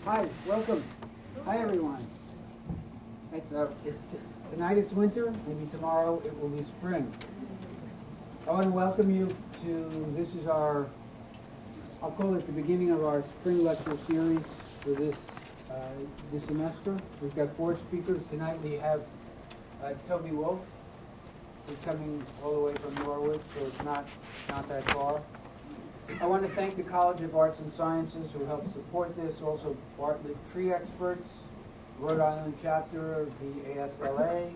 Hi, welcome. Hi, everyone. Tonight it's winter, maybe tomorrow it will be spring. I want to welcome you to, this is our, I'll call it the beginning of our spring lecture series for this semester. We've got 4 speakers. Tonight we have Toby Wolf, who's coming all the way from Norwood, so it's not that far. I want to thank the College of Arts and Sciences who helped support this, also Bartlett Tree Experts, Rhode Island chapter of the ASLA,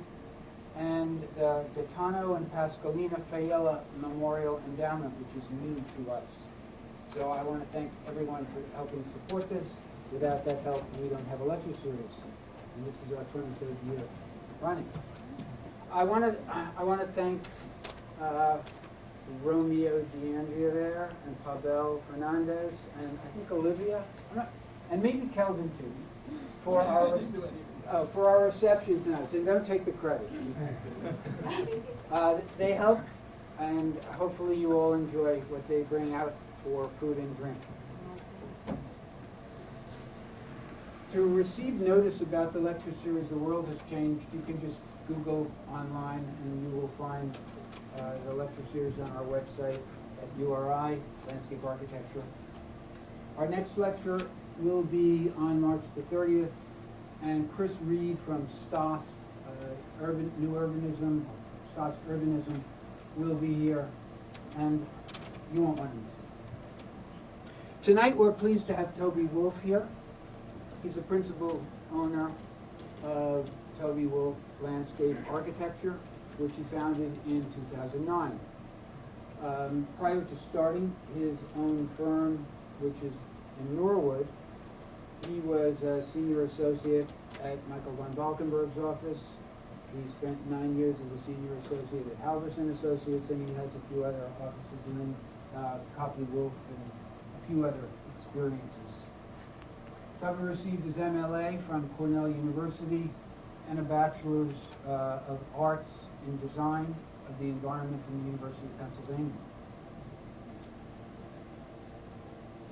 and the Gaetano and Pascalina Faiella Memorial Endowment, which is new to us. So I want to thank everyone for helping support this. Without that help, we don't have a lecture series, and this is our 23rd year running. I want to thank Romeo DeAndrea there, and Pavel Fernandez, and I think Olivia, and maybe Kelvin too, for our reception tonight. So don't take the credit. They help, and hopefully you all enjoy what they bring out for food and drink. To receive notice about the lecture series, The World Has Changed, you can just Google online and you will find the lecture series on our website at URI, Landscape Architecture. Our next lecture will be on March the 30th, and Chris Reed from STOS, New Urbanism, STOS Urbanism, will be here, and you won't want to miss it. Tonight we're pleased to have Toby Wolf here. He's the principal owner of Toby Wolf Landscape Architecture, which he founded in 2009. Prior to starting his own firm, which is in Norwood, he was a senior associate at Michael von Valkenburg's office. He spent 9 years as a senior associate at Halverson Associates, and he has a few other offices in Copley Wolf and a few other experiences. Toby received his MLA from Cornell University and a Bachelor's of Arts in Design of the Environment from the University of Pennsylvania.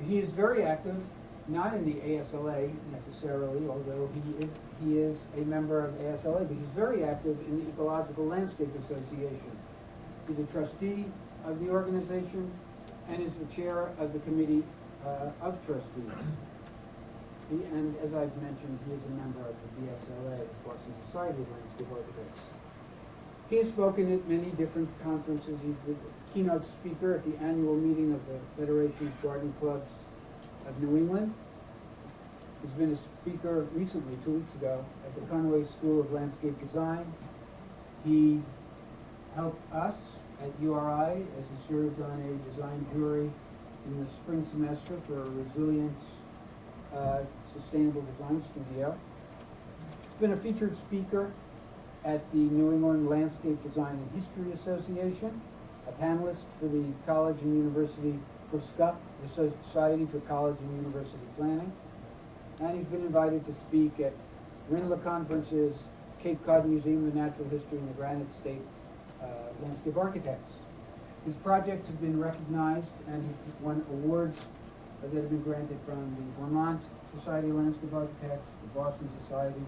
He is very active, not in the ASLA necessarily, although he is a member of ASLA, but he's very active in the Ecological Landscape Association. He's a trustee of the organization and is the chair of the committee of trustees. And as I've mentioned, he is a member of the BSLA, the Boston Society of Landscape Architects. He has spoken at many different conferences. He's the keynote speaker at the annual meeting of the Federation of Garden Clubs of New England. He's been a speaker recently, 2 weeks ago, at the Conway School of Landscape Design. He helped us at URI as he served on a design jury in the spring semester for a resilience sustainable design studio. He's been a featured speaker at the New England Landscape Design and History Association, a panelist for the College and University for SCUP, the Society for College and University Planning, and he's been invited to speak at RINLA conferences, Cape Cod Museum of Natural History, and the Granite State Landscape Architects. His projects have been recognized, and he's won awards that have been granted from the Vermont Society of Landscape Architects, the Boston Society,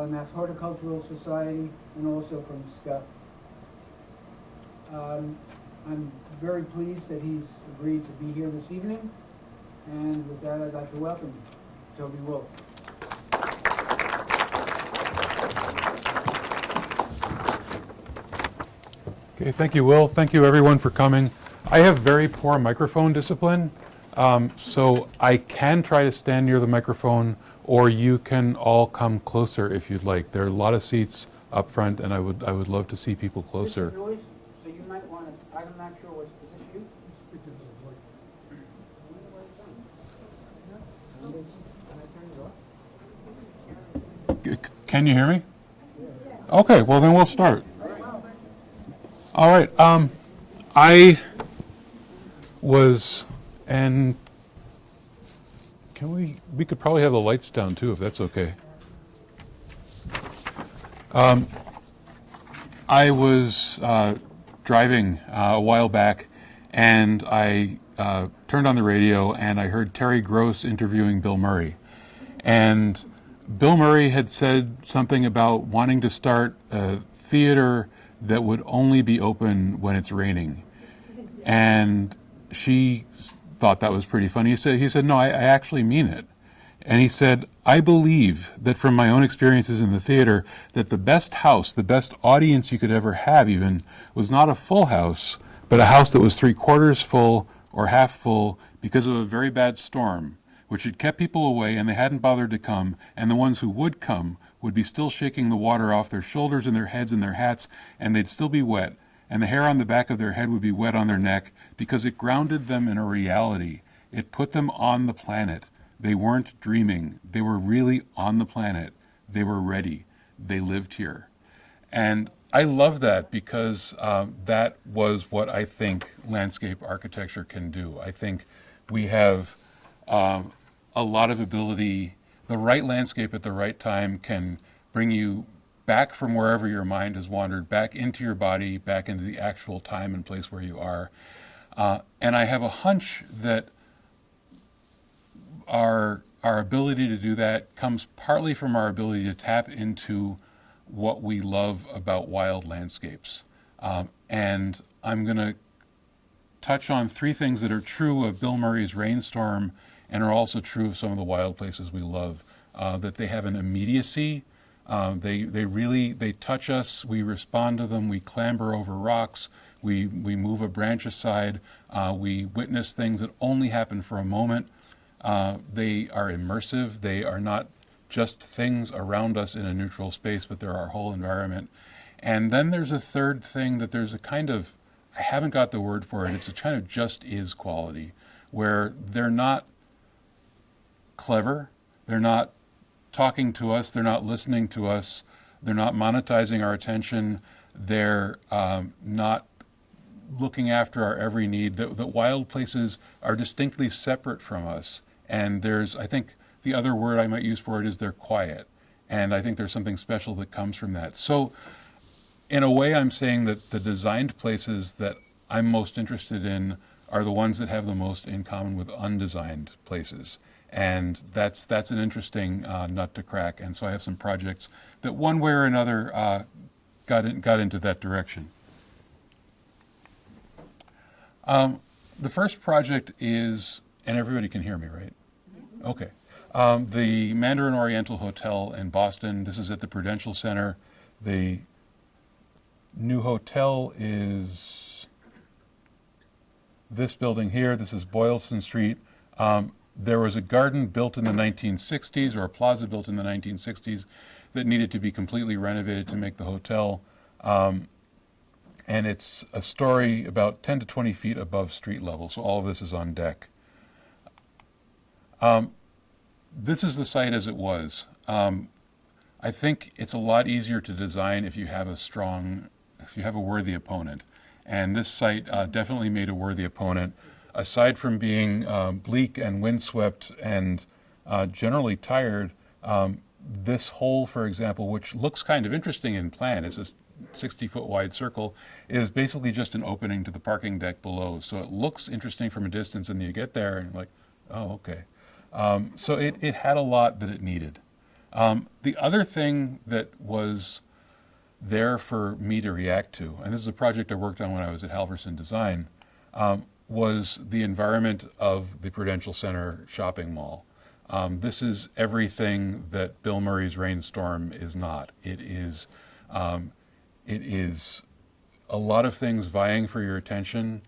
Mass Horticultural Society, and also from SCUP. I'm very pleased that he's agreed to be here this evening, and with that I'd like to welcome Toby Wolf. Okay, thank you, Will. Thank you, everyone, for coming. I have very poor microphone discipline, so I can try to stand near the microphone, or you can all come closer if you'd like. There are a lot of seats up front, and I would love to see people closer. This is noise, so you might want to, I'm not sure what's, is this you? Speak to the voice. Can you hear me? Okay, well then we'll start. All right, I was, and we could probably have the lights down too, if that's okay. I was driving a while back, and I turned on the radio, and I heard Terry Gross interviewing Bill Murray. And Bill Murray had said something about wanting to start a theater that would only be open when it's raining. And she thought that was pretty funny. He said, no, I actually mean it. And he said, I believe that from my own experiences in the theater, that the best house, the best audience you could ever have even, was not a full house, but a house that was 3/4 full or half full because of a very bad storm, which had kept people away and they hadn't bothered to come, and the ones who would come would be still shaking the water off their shoulders and their heads and their hats, and they'd still be wet, and the hair on the back of their head would be wet on their neck because it grounded them in a reality. It put them on the planet. They weren't dreaming. They were really on the planet. They were ready. They lived here. And I love that because that was what I think landscape architecture can do. I think we have a lot of ability. The right landscape at the right time can bring you back from wherever your mind has wandered, back into your body, back into the actual time and place where you are. And I have a hunch that our ability to do that comes partly from our ability to tap into what we love about wild landscapes. And I'm going to touch on 3 things that are true of Bill Murray's Rainstorm and are also true of some of the wild places we love. That they have an immediacy. They touch us. We respond to them. We clamber over rocks. We move a branch aside. We witness things that only happen for a moment. They are immersive. They are not just things around us in a neutral space, but they're our whole environment. And then there's a third thing that there's a kind of, I haven't got the word for it, it's a kind of just is quality, where they're not clever, they're not talking to us, they're not listening to us, they're not monetizing our attention, they're not looking after our every need. The wild places are distinctly separate from us. And there's, I think, the other word I might use for it is they're quiet. And I think there's something special that comes from that. So in a way, I'm saying that the designed places that I'm most interested in are the ones that have the most in common with undesigned places. And that's an interesting nut to crack. And so I have some projects that one way or another got into that direction. The first project is, and everybody can hear me, right? Okay. The Mandarin Oriental Hotel in Boston. This is at the Prudential Center. The new hotel is this building here. This is Boylston Street. There was a garden built in the 1960s, or a plaza built in the 1960s, that needed to be completely renovated to make the hotel. And it's a story about 10 to 20 feet above street level, so all of this is on deck. This is the site as it was. I think it's a lot easier to design if you have a worthy opponent. And this site definitely made a worthy opponent. Aside from being bleak and windswept and generally tired, this hole, for example, which looks kind of interesting in plan, it's a 60-foot wide circle, is basically just an opening to the parking deck below. So it looks interesting from a distance, and you get there and you're like, oh, okay. So it had a lot that it needed. The other thing that was there for me to react to, and this is a project I worked on when I was at Halverson Design, was the environment of the Prudential Center shopping mall. This is everything that Bill Murray's Rainstorm is not. It is a lot of things vying for your attention.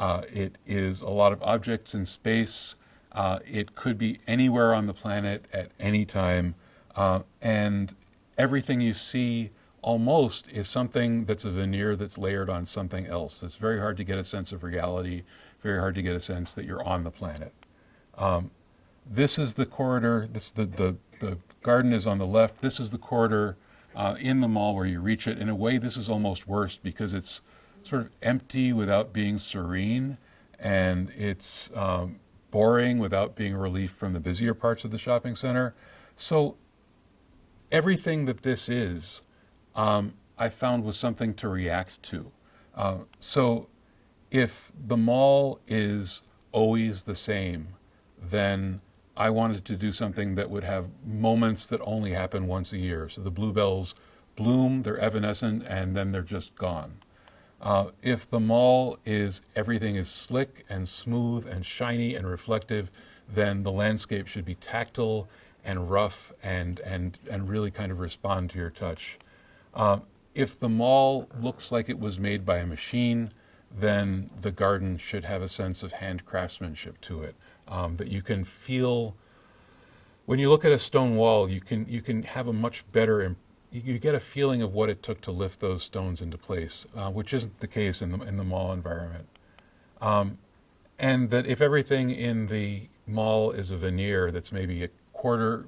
It is a lot of objects in space. It could be anywhere on the planet at any time. And everything you see almost is something that's a veneer that's layered on something else. It's very hard to get a sense of reality, very hard to get a sense that you're on the planet. This is the corridor. The garden is on the left. This is the corridor in the mall where you reach it. In a way, this is almost worse because it's sort of empty without being serene, and it's boring without being a relief from the busier parts of the shopping center. So everything that this is, I found was something to react to. So if the mall is always the same, then I wanted to do something that would have moments that only happen once a year. So the bluebells bloom, they're evanescent, and then they're just gone. If the mall is everything is slick and smooth and shiny and reflective, then the landscape should be tactile and rough and really kind of respond to your touch. If the mall looks like it was made by a machine, then the garden should have a sense of hand craftsmanship to it, that you can feel. When you look at a stone wall, you can have a much better. You get a feeling of what it took to lift those stones into place, which isn't the case in the mall environment. And that if everything in the mall is a veneer that's maybe a quarter,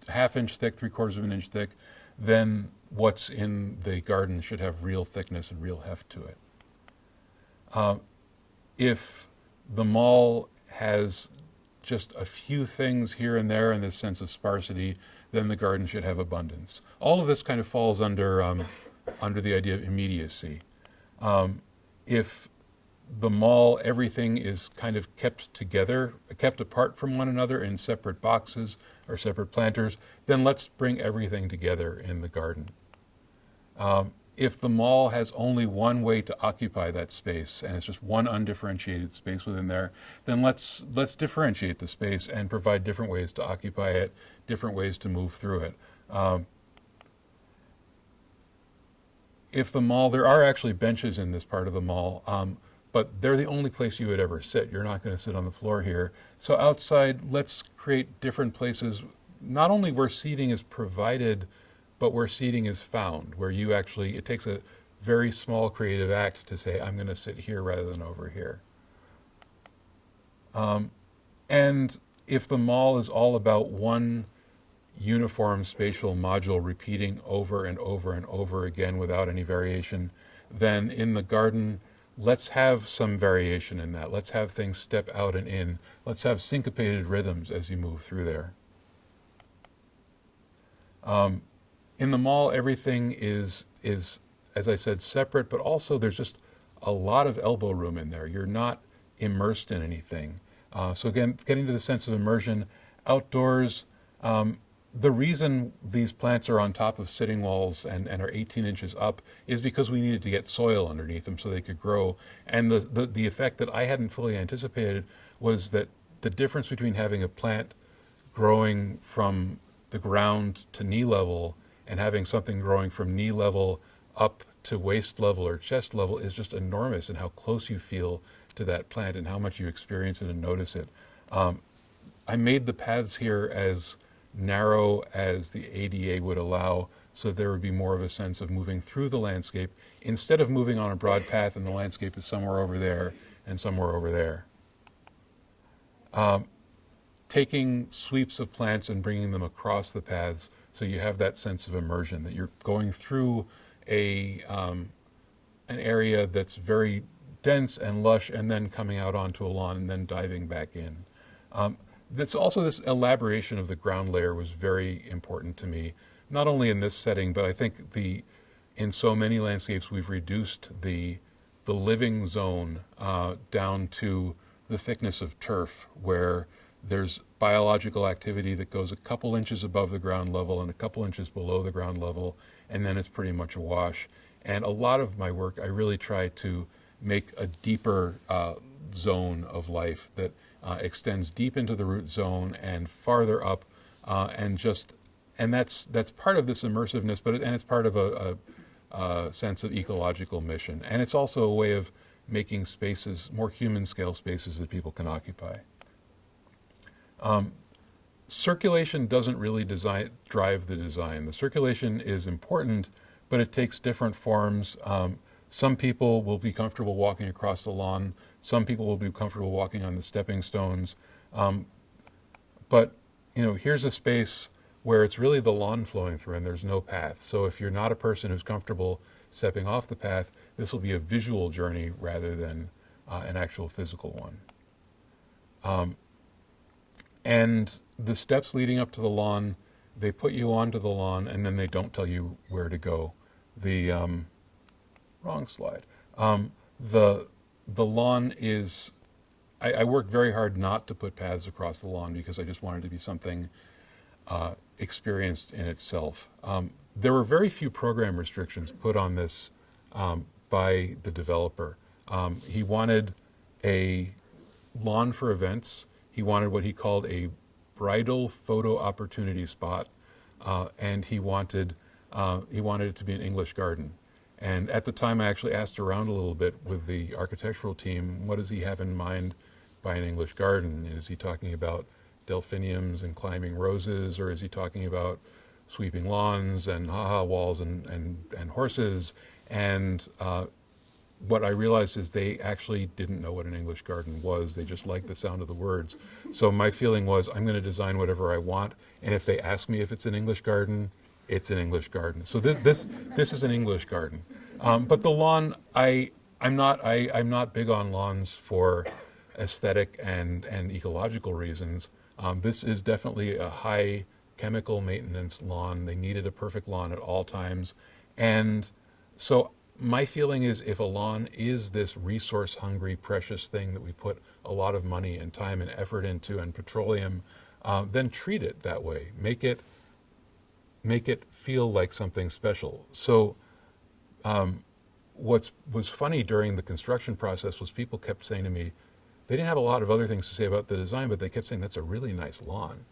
half inch thick, 3/4 of an inch thick, then what's in the garden should have real thickness and real heft to it. If the mall has just a few things here and there in this sense of sparsity, then the garden should have abundance. All of this kind of falls under the idea of immediacy. If the mall, everything is kind of kept together, kept apart from one another in separate boxes or separate planters, then let's bring everything together in the garden. If the mall has only one way to occupy that space, and it's just one undifferentiated space within there, then let's differentiate the space and provide different ways to occupy it, different ways to move through it. If the mall, there are actually benches in this part of the mall, but they're the only place you would ever sit. You're not going to sit on the floor here. So outside, let's create different places, not only where seating is provided, but where seating is found, where you actually, it takes a very small creative act to say, I'm going to sit here rather than over here. And if the mall is all about one uniform spatial module repeating over and over and over again without any variation, then in the garden, let's have some variation in that. Let's have things step out and in. Let's have syncopated rhythms as you move through there. In the mall, everything is, as I said, separate, but also there's just a lot of elbow room in there. You're not immersed in anything. So again, getting to the sense of immersion, outdoors, the reason these plants are on top of sitting walls and are 18 inches up is because we needed to get soil underneath them so they could grow. And the effect that I hadn't fully anticipated was that the difference between having a plant growing from the ground to knee level and having something growing from knee level up to waist level or chest level is just enormous, and how close you feel to that plant and how much you experience it and notice it. I made the paths here as narrow as the ADA would allow, so there would be more of a sense of moving through the landscape instead of moving on a broad path and the landscape is somewhere over there and somewhere over there. Taking sweeps of plants and bringing them across the paths so you have that sense of immersion, that you're going through an area that's very dense and lush and then coming out onto a lawn and then diving back in. That's also, this elaboration of the ground layer was very important to me, not only in this setting, but I think in so many landscapes we've reduced the living zone down to the thickness of turf, where there's biological activity that goes a couple inches above the ground level and a couple inches below the ground level, and then it's pretty much a wash. And a lot of my work, I really try to make a deeper zone of life that extends deep into the root zone and farther up, and that's part of this immersiveness, and it's part of a sense of ecological mission, and it's also a way of making spaces, more human scale spaces that people can occupy. Circulation doesn't really drive the design. The circulation is important, but it takes different forms. Some people will be comfortable walking across the lawn. Some people will be comfortable walking on the stepping stones. But here's a space where it's really the lawn flowing through and there's no path. So if you're not a person who's comfortable stepping off the path, this will be a visual journey rather than an actual physical one. And the steps leading up to the lawn, they put you onto the lawn and then they don't tell you where to go. Wrong slide. The lawn is I worked very hard not to put paths across the lawn because I just wanted to be something experienced in itself. There were very few program restrictions put on this by the developer. He wanted a lawn for events. He wanted what he called a bridal photo opportunity spot, and he wanted it to be an English garden. And at the time, I actually asked around a little bit with the architectural team, what does he have in mind by an English garden? Is he talking about delphiniums and climbing roses, or is he talking about sweeping lawns and ha-ha walls and horses? And what I realized is they actually didn't know what an English garden was. They just liked the sound of the words. So my feeling was, I'm going to design whatever I want, and if they ask me if it's an English garden, it's an English garden. So this is an English garden. But the lawn, I'm not big on lawns for aesthetic and ecological reasons. This is definitely a high chemical maintenance lawn. They needed a perfect lawn at all times. And so my feeling is, if a lawn is this resource hungry, precious thing that we put a lot of money and time and effort into and petroleum, then treat it that way. Make it feel like something special. So what was funny during the construction process was people kept saying to me, they didn't have a lot of other things to say about the design, but they kept saying, that's a really nice lawn.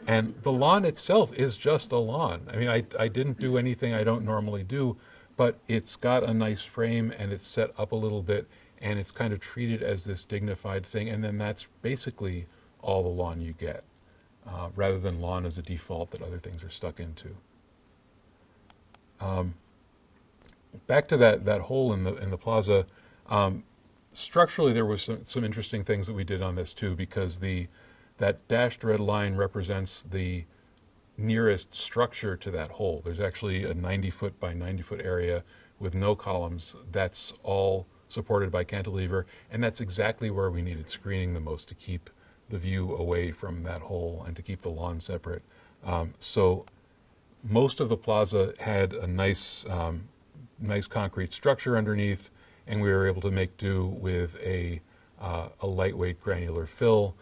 And the lawn itself is just a lawn. I mean, I didn't do anything I don't normally do, but it's got a nice frame and it's set up a little bit and it's kind of treated as this dignified thing. And then that's basically all the lawn you get, rather than lawn as a default that other things are stuck into. Back to that hole in the plaza. Structurally, there was some interesting things that we did on this too, because that dashed red line represents the nearest structure to that hole. There's actually a 90-foot by 90-foot area with no columns. That's all supported by cantilever, and that's exactly where we needed screening the most to keep the view away from that hole and to keep the lawn separate. So most of the plaza had a nice concrete structure underneath, and we were able to make do with a lightweight granular fill,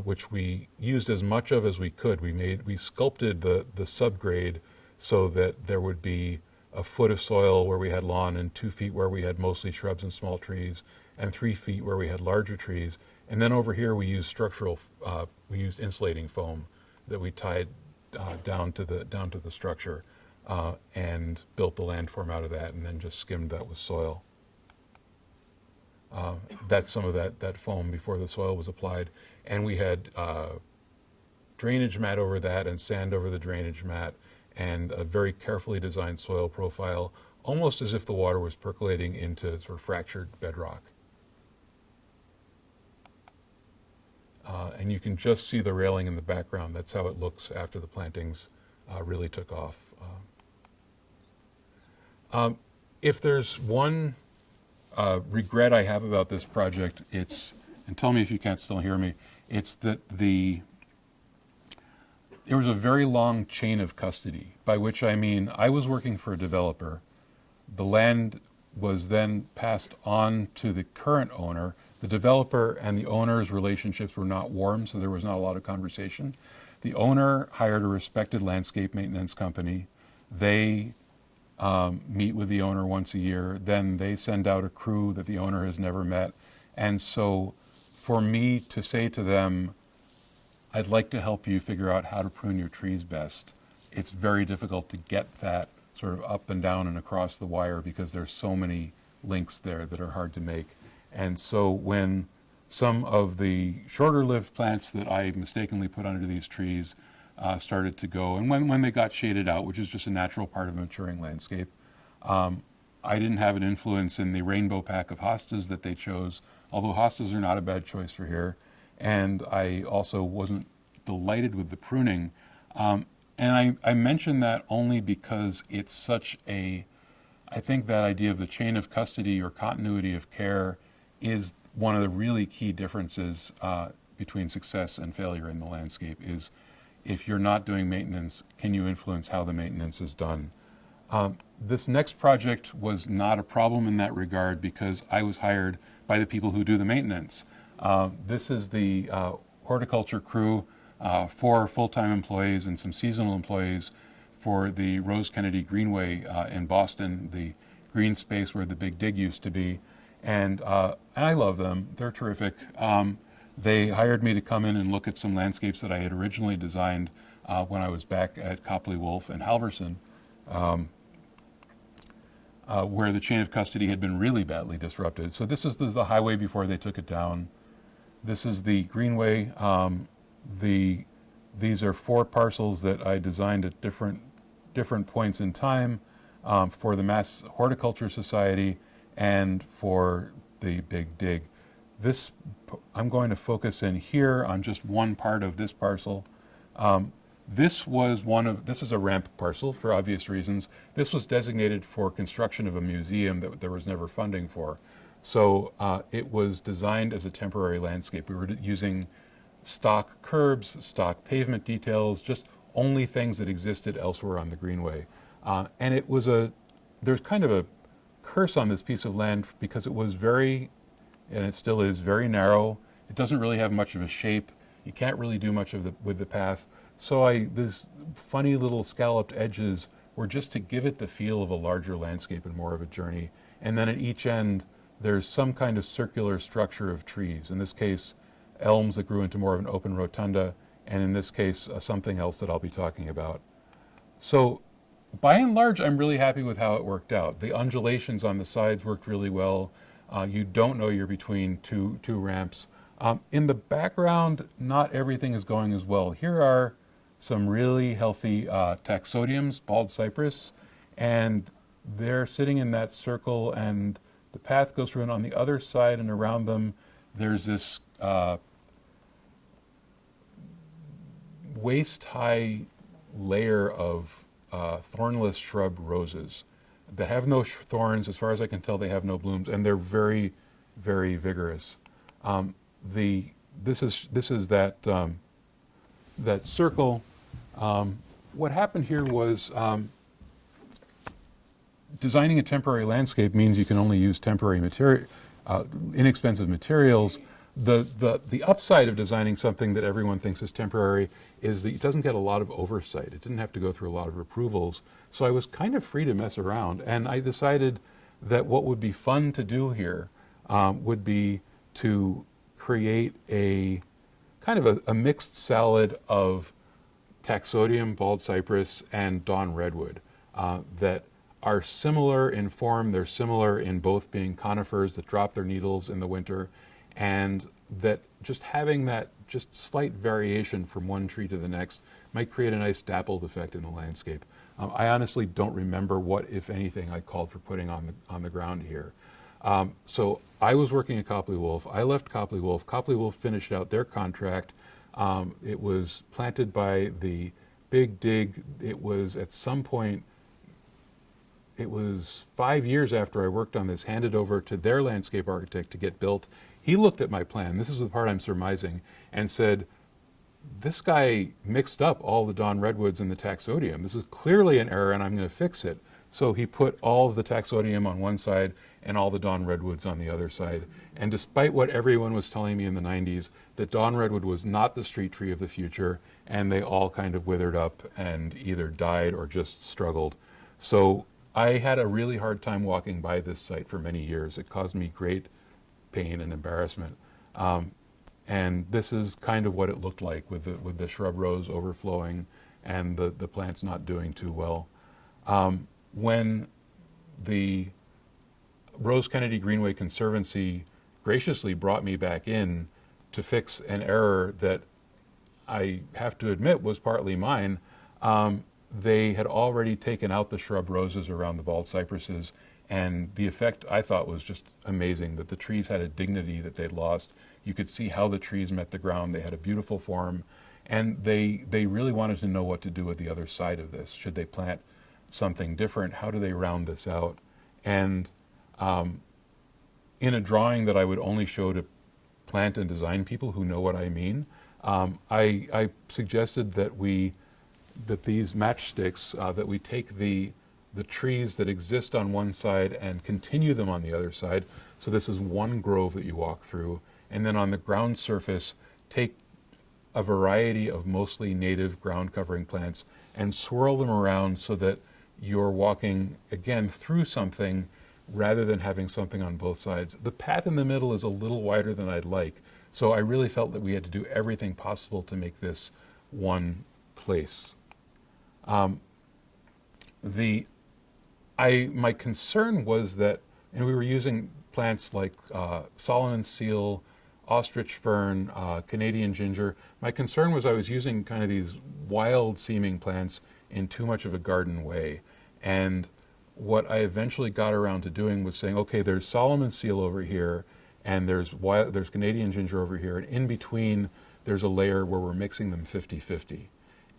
which we used as much of as we could. We sculpted the subgrade so that there would be a foot of soil where we had lawn, and 2 feet where we had mostly shrubs and small trees, and 3 feet where we had larger trees. And then over here we used we used insulating foam that we tied down to the structure, and built the landform out of that, and then just skimmed that with soil. That's some of that foam before the soil was applied. And we had drainage mat over that and sand over the drainage mat, and a very carefully designed soil profile, almost as if the water was percolating into sort of fractured bedrock. And you can just see the railing in the background. That's how it looks after the plantings really took off. If there's one regret I have about this project, and tell me if you can't still hear me, it's that there was a very long chain of custody, by which I mean I was working for a developer. The land was then passed on to the current owner. The developer and the owner's relationships were not warm, so there was not a lot of conversation. The owner hired a respected landscape maintenance company. They meet with the owner once a year. Then they send out a crew that the owner has never met. And so for me to say to them, I'd like to help you figure out how to prune your trees best, it's very difficult to get that sort of up and down and across the wire, because there's so many links there that are hard to make. And so when some of the shorter-lived plants that I mistakenly put under these trees started to go, and when they got shaded out, which is just a natural part of a maturing landscape, I didn't have an influence in the rainbow pack of hostas that they chose, although hostas are not a bad choice for here. And I also wasn't delighted with the pruning. And I mention that only because it's such I think that idea of the chain of custody or continuity of care is one of the really key differences between success and failure in the landscape. Is if you're not doing maintenance, can you influence how the maintenance is done? This next project was not a problem in that regard, because I was hired by the people who do the maintenance. This is the horticulture crew, 4 full-time employees and some seasonal employees for the Rose Kennedy Greenway in Boston, the green space where the Big Dig used to be. And I love them. They're terrific. They hired me to come in and look at some landscapes that I had originally designed when I was back at Copley Wolf and Halverson, where the chain of custody had been really badly disrupted. So this is the highway before they took it down. This is the greenway. These are 4 parcels that I designed at different points in time for the Mass Horticulture Society and for the Big Dig. I'm going to focus in here on just one part of this parcel. This is a ramp parcel for obvious reasons. This was designated for construction of a museum that there was never funding for. So it was designed as a temporary landscape. We were using stock curbs, stock pavement details, just only things that existed elsewhere on the greenway. And there's kind of a curse on this piece of land because it was and it still is very narrow. It doesn't really have much of a shape. You can't really do much with the path. So these funny little scalloped edges were just to give it the feel of a larger landscape and more of a journey. And then at each end, there's some kind of circular structure of trees. In this case, elms that grew into more of an open rotunda, and in this case, something else that I'll be talking about. So by and large, I'm really happy with how it worked out. The undulations on the sides worked really well. You don't know you're between two ramps. In the background, not everything is going as well. Here are some really healthy taxodiums, bald cypress, and they're sitting in that circle, and the path goes through, and on the other side and around them, there's this waist-high layer of thornless shrub roses that have no thorns. As far as I can tell, they have no blooms, and they're very, very vigorous. This is that circle. What happened here was designing a temporary landscape means you can only use temporary inexpensive materials. The upside of designing something that everyone thinks is temporary is that it doesn't get a lot of oversight. It didn't have to go through a lot of approvals. So I was kind of free to mess around, and I decided that what would be fun to do here would be to create a kind of a mixed salad of taxodium, bald cypress, and dawn redwood that are similar in form. They're similar in both being conifers that drop their needles in the winter, and that just having that just slight variation from one tree to the next might create a nice dappled effect in the landscape. I honestly don't remember what, if anything, I called for putting on the ground here. So I was working at Copley Wolf. I left Copley Wolf. Copley Wolf finished out their contract. It was planted by the Big Dig. It was at some point, it was 5 years after I worked on this, handed over to their landscape architect to get built. He looked at my plan, this is the part I'm surmising, and said, this guy mixed up all the dawn redwoods and the taxodium. This is clearly an error and I'm going to fix it. So he put all of the taxodium on one side and all the dawn redwoods on the other side. And despite what everyone was telling me in the 90s, that dawn redwood was not the street tree of the future, and they all kind of withered up and either died or just struggled. So I had a really hard time walking by this site for many years. It caused me great pain and embarrassment. And this is kind of what it looked like with the shrub rows overflowing and the plants not doing too well. When the Rose Kennedy Greenway Conservancy graciously brought me back in to fix an error that I have to admit was partly mine, they had already taken out the shrub roses around the bald cypresses, and the effect I thought was just amazing, that the trees had a dignity that they'd lost. You could see how the trees met the ground. They had a beautiful form, and they really wanted to know what to do with the other side of this. Should they plant something different? How do they round this out? And in a drawing that I would only show to plant and design people who know what I mean, I suggested that these matchsticks, that we take the trees that exist on one side and continue them on the other side. So this is one grove that you walk through, and then on the ground surface, take a variety of mostly native ground covering plants and swirl them around so that you're walking, again, through something rather than having something on both sides. The path in the middle is a little wider than I'd like, so I really felt that we had to do everything possible to make this one place. My concern was that, and we were using plants like Solomon seal, ostrich fern, Canadian ginger. My concern was I was using kind of these wild seeming plants in too much of a garden way. And what I eventually got around to doing was saying, okay, there's Solomon seal over here, and there's Canadian ginger over here, and in between there's a layer where we're mixing them 50-50.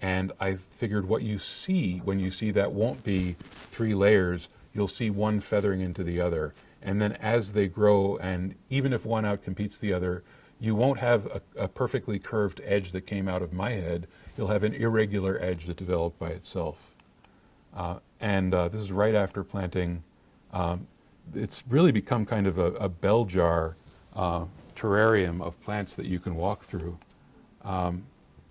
And I figured what you see when you see that won't be 3 layers, you'll see one feathering into the other. And then as they grow, and even if one outcompetes the other, you won't have a perfectly curved edge that came out of my head. You'll have an irregular edge that developed by itself. This is right after planting. It's really become kind of a bell jar terrarium of plants that you can walk through.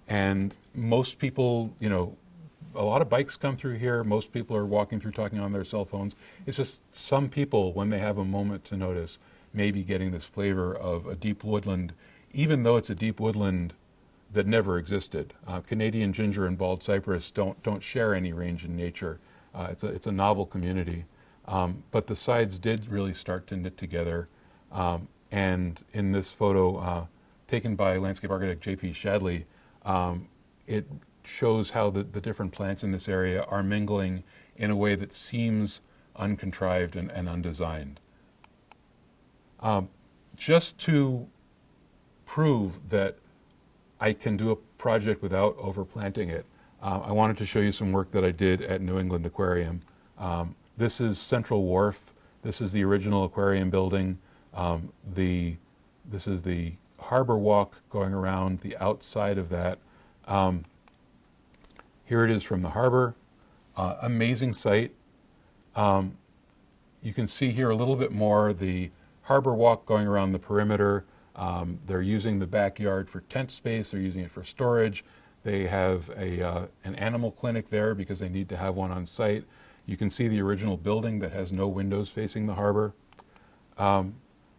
And most people, a lot of bikes come through here. Most people are walking through talking on their cell phones. It's just some people, when they have a moment to notice, may be getting this flavor of a deep woodland, even though it's a deep woodland that never existed. Canadian ginger and bald cypress don't share any range in nature. It's a novel community. But the sides did really start to knit together. And in this photo taken by landscape architect J.P. Shadley, it shows how the different plants in this area are mingling in a way that seems uncontrived and undesigned. Just to prove that I can do a project without overplanting it, I wanted to show you some work that I did at New England Aquarium. This is Central Wharf. This is the original aquarium building. This is the harbor walk going around the outside of that. Here it is from the harbor. Amazing site. You can see here a little bit more the harbor walk going around the perimeter. They're using the backyard for tent space. They're using it for storage. They have an animal clinic there because they need to have one on site. You can see the original building that has no windows facing the harbor.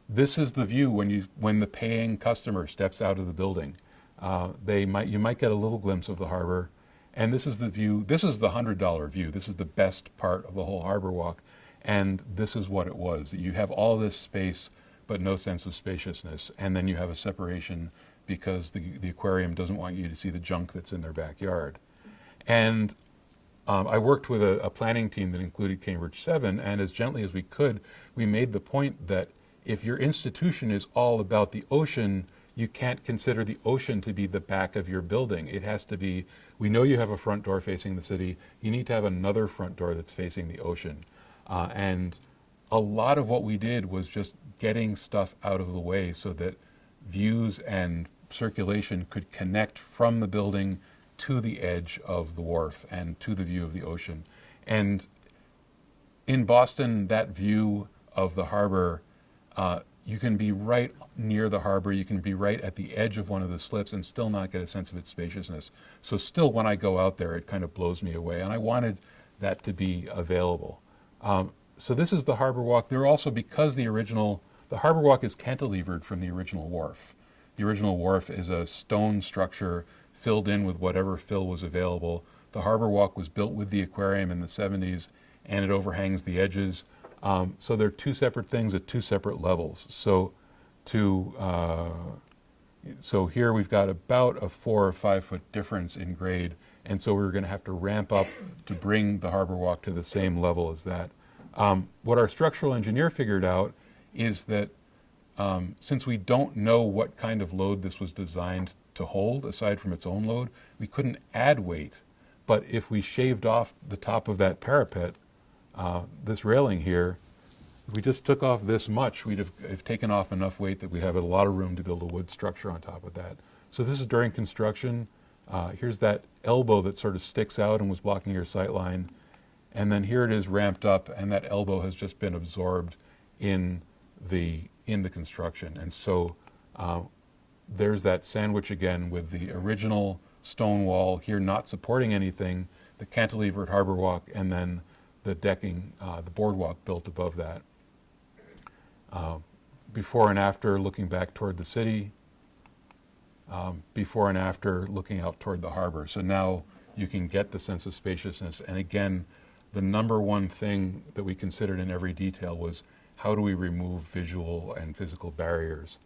This is the view when the paying customer steps out of the building. You might get a little glimpse of the harbor. And this is the view. This is the $100 view. This is the best part of the whole harbor walk. And this is what it was. You have all this space, but no sense of spaciousness. And then you have a separation because the aquarium doesn't want you to see the junk that's in their backyard. And I worked with a planning team that included Cambridge 7, and as gently as we could, we made the point that if your institution is all about the ocean, you can't consider the ocean to be the back of your building. It has to be, we know you have a front door facing the city, you need to have another front door that's facing the ocean. And a lot of what we did was just getting stuff out of the way so that views and circulation could connect from the building to the edge of the wharf and to the view of the ocean. And in Boston, that view of the harbor, you can be right near the harbor, you can be right at the edge of one of the slips and still not get a sense of its spaciousness. So still when I go out there, it kind of blows me away. And I wanted that to be available. So this is the harbor walk. There are also, because the harbor walk is cantilevered from the original wharf. The original wharf is a stone structure filled in with whatever fill was available. The harbor walk was built with the aquarium in the 70s, and it overhangs the edges. So they're two separate things at two separate levels. So here we've got about a 4 or 5 foot difference in grade, and so we're going to have to ramp up to bring the harbor walk to the same level as that. What our structural engineer figured out is that since we don't know what kind of load this was designed to hold, aside from its own load, we couldn't add weight. But if we shaved off the top of that parapet, this railing here, if we just took off this much, we'd have taken off enough weight that we'd have a lot of room to build a wood structure on top of that. So this is during construction. Here's that elbow that sort of sticks out and was blocking your sight line. And then here it is ramped up, and that elbow has just been absorbed in the construction. And so There's that sandwich again with the original stone wall here not supporting anything, the cantilevered harbor walk, and then the decking, the boardwalk built above that. Before and after looking back toward the city, before and after looking out toward the harbor. So now you can get the sense of spaciousness. And again, the number one thing that we considered in every detail was how do we remove visual and physical barriers?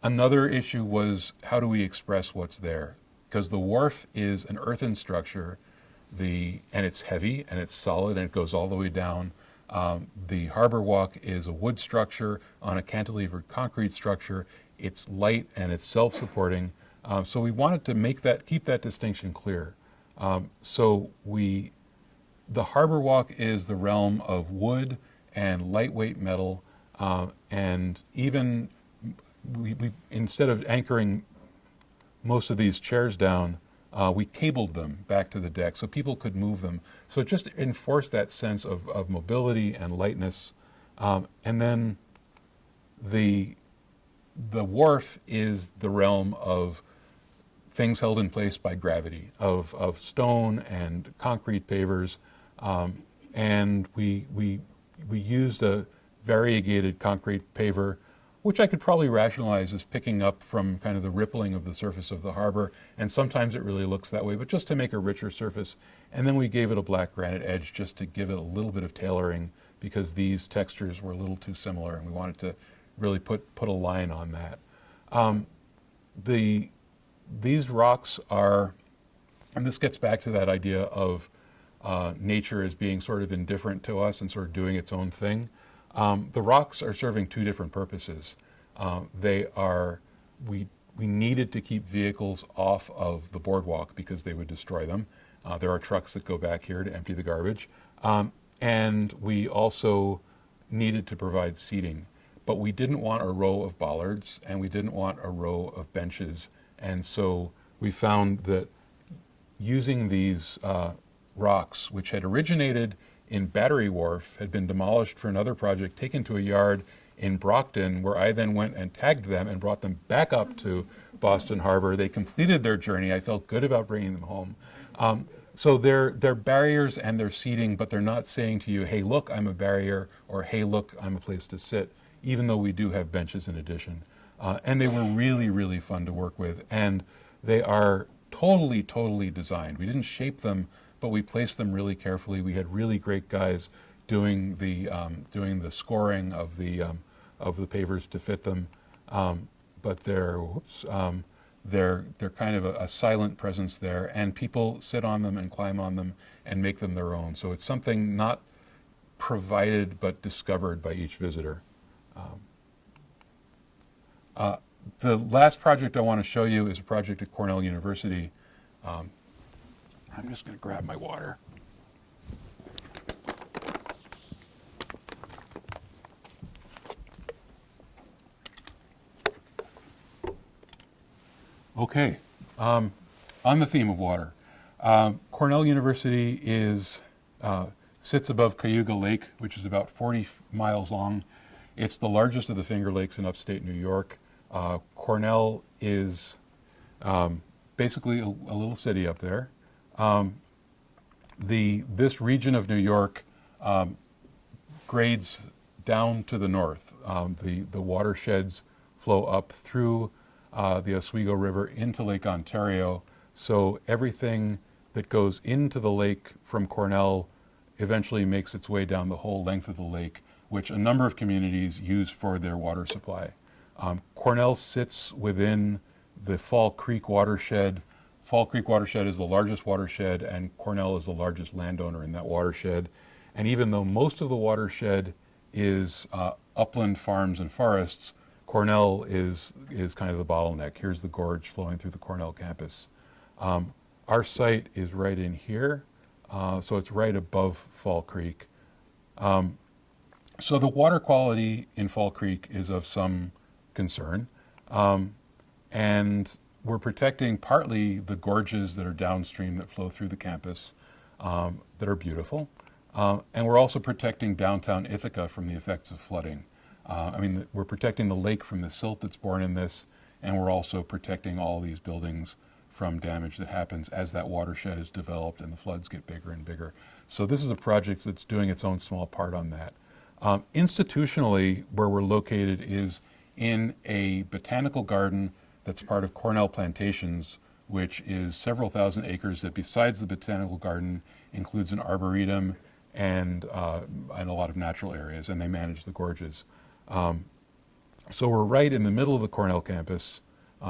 Another issue was how do we express what's there? Because the wharf is an earthen structure, and it's heavy and it's solid and it goes all the way down. The harbor walk is a wood structure on a cantilevered concrete structure. It's light and it's self-supporting. So we wanted to keep that distinction clear. The harbor walk is the realm of wood and lightweight metal, and even we instead of anchoring most of these chairs down, we cabled them back to the deck so people could move them. So it just enforced that sense of mobility and lightness. And then the wharf is the realm of things held in place by gravity, of stone and concrete pavers. And we used a variegated concrete paver, which I could probably rationalize as picking up from kind of the rippling of the surface of the harbor. And sometimes it really looks that way, but just to make a richer surface. And then we gave it a black granite edge just to give it a little bit of tailoring because these textures were a little too similar and we wanted to really put a line on that. These rocks are, and this gets back to that idea of nature as being sort of indifferent to us and sort of doing its own thing. The rocks are serving two different purposes. We needed to keep vehicles off of the boardwalk because they would destroy them. There are trucks that go back here to empty the garbage. And we also needed to provide seating. But we didn't want a row of bollards and we didn't want a row of benches. And so we found that using these rocks, which had originated in Battery Wharf, had been demolished for another project, taken to a yard in Brockton, where I then went and tagged them and brought them back up to Boston Harbor. They completed their journey. I felt good about bringing them home. So they're barriers and they're seating, but they're not saying to you, hey, look, I'm a barrier, or hey, look, I'm a place to sit, even though we do have benches in addition. And they were really, really fun to work with. And they are totally, totally designed. We didn't shape them, but we placed them really carefully. We had really great guys doing the scoring of the pavers to fit them. But they're kind of a silent presence there, and people sit on them and climb on them and make them their own. So it's something not provided but discovered by each visitor. The last project I want to show you is a project at Cornell University. I'm just going to grab my water. Okay, on the theme of water, Cornell University sits above Cayuga Lake, which is about 40 miles long. It's the largest of the Finger Lakes in upstate New York. Cornell is basically a little city up there. This region of New York grades down to the north. The watersheds flow up through the Oswego River into Lake Ontario. So everything that goes into the lake from Cornell eventually makes its way down the whole length of the lake, which a number of communities use for their water supply. Cornell sits within the Fall Creek watershed. Fall Creek watershed is the largest watershed, and Cornell is the largest landowner in that watershed. And even though most of the watershed is upland farms and forests, Cornell is kind of the bottleneck. Here's the gorge flowing through the Cornell campus. Our site is right in here, so it's right above Fall Creek. So the water quality in Fall Creek is of some concern, and we're protecting partly the gorges that are downstream that flow through the campus that are beautiful, and we're also protecting downtown Ithaca from the effects of flooding. We're protecting the lake from the silt that's born in this, and we're also protecting all these buildings from damage that happens as that watershed is developed and the floods get bigger and bigger. So this is a project that's doing its own small part on that. Institutionally, where we're located is in a botanical garden that's part of Cornell Plantations, which is several thousand acres that, besides the botanical garden, includes an arboretum and a lot of natural areas, and they manage the gorges. So we're right in the middle of the Cornell campus,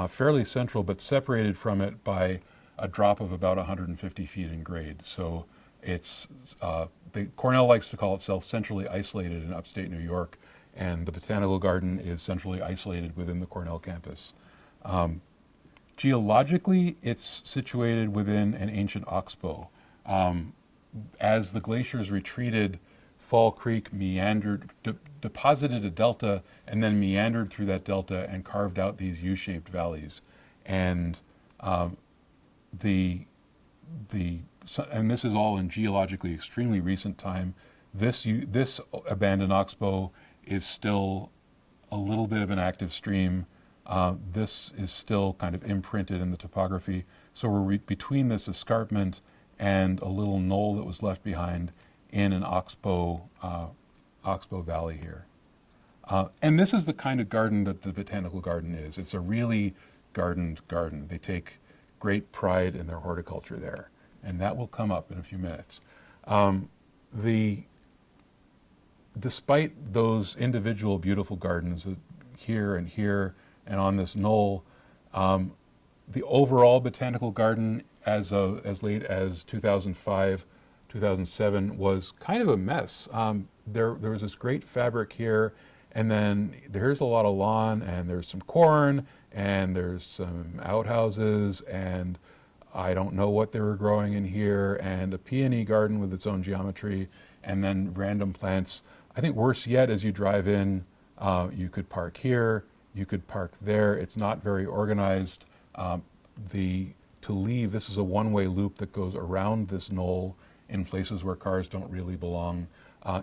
fairly central, but separated from it by a drop of about 150 feet in grade. So it's Cornell likes to call itself centrally isolated in upstate New York, and the botanical garden is centrally isolated within the Cornell campus. Geologically, it's situated within an ancient oxbow. As the glaciers retreated, Fall Creek meandered, deposited a delta, and then meandered through that delta and carved out these U-shaped valleys. And and this is all in geologically extremely recent time. This abandoned oxbow is still a little bit of an active stream. This is still kind of imprinted in the topography. So we're between this escarpment and a little knoll that was left behind in an oxbow valley here. And this is the kind of garden that the botanical garden is. It's a really gardened garden. They take great pride in their horticulture there, and that will come up in a few minutes. Despite those individual beautiful gardens here and on this knoll, the overall botanical garden as late as 2005, 2007 was kind of a mess. There was this great fabric here, and then there's a lot of lawn, and there's some corn, and there's some outhouses, and I don't know what they were growing in here, and a peony garden with its own geometry, and then random plants. I think worse yet, as you drive in, you could park here, you could park there. It's not very organized. To leave, this is a one-way loop that goes around this knoll in places where cars don't really belong.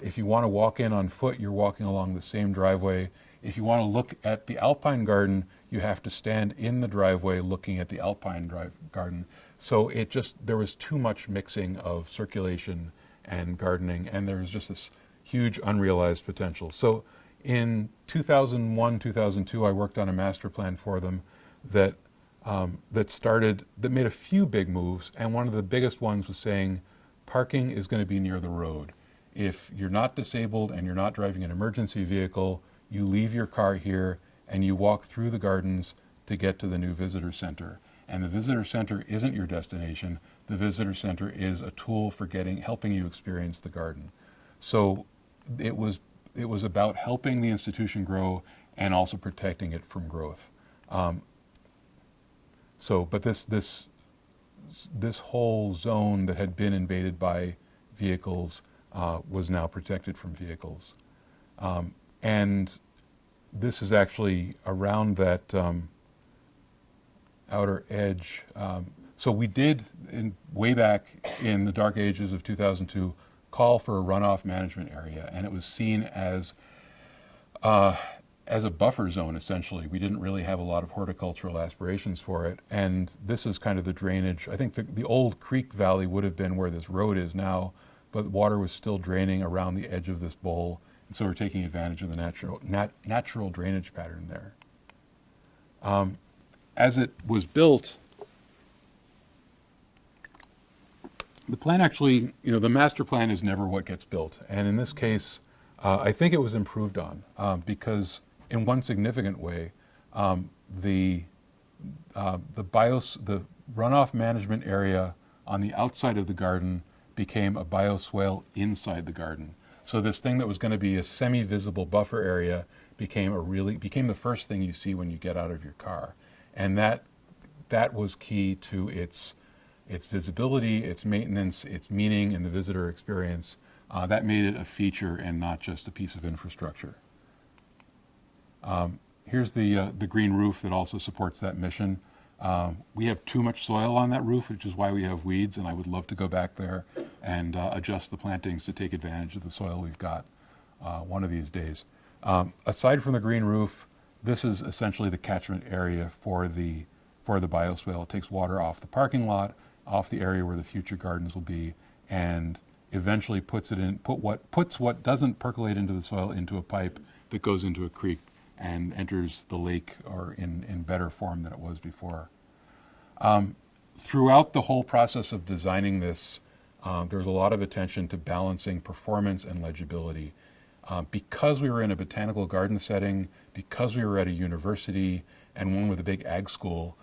If you want to walk in on foot, you're walking along the same driveway. If you want to look at the Alpine Garden, you have to stand in the driveway looking at the Alpine Garden. So there was too much mixing of circulation and gardening, and there was just this huge unrealized potential. So in 2001, 2002, I worked on a master plan for them that made a few big moves, and one of the biggest ones was saying parking is going to be near the road. If you're not disabled and you're not driving an emergency vehicle, you leave your car here and you walk through the gardens to get to the new visitor center. And the visitor center isn't your destination. The visitor center is a tool for helping you experience the garden. So it was about helping the institution grow and also protecting it from growth. But this whole zone that had been invaded by vehicles was now protected from vehicles. And this is actually around that outer edge. So we did, way back in the dark ages of 2002, call for a runoff management area, and it was seen as a buffer zone, essentially. We didn't really have a lot of horticultural aspirations for it, and this is kind of the drainage. I think the old creek valley would have been where this road is now, but water was still draining around the edge of this bowl, and so we're taking advantage of the natural drainage pattern there. As it was built, the plan actually, the master plan is never what gets built, and in this case, I think it was improved on because in one significant way, the runoff management area on the outside of the garden became a bioswale inside the garden. So this thing that was going to be a semi-visible buffer area became the first thing you see when you get out of your car, and that was key to its visibility, its maintenance, its meaning in the visitor experience. That made it a feature and not just a piece of infrastructure. Here's the green roof that also supports that mission. We have too much soil on that roof, which is why we have weeds, and I would love to go back there and adjust the plantings to take advantage of the soil we've got one of these days. Aside from the green roof, this is essentially the catchment area for the bioswale. It takes water off the parking lot, off the area where the future gardens will be, and eventually puts what doesn't percolate into the soil into a pipe that goes into a creek and enters the lake, or in better form than it was before. Throughout the whole process of designing this, there's a lot of attention to balancing performance and legibility. Because we were in a botanical garden setting, because we were at a university and one with a big ag school,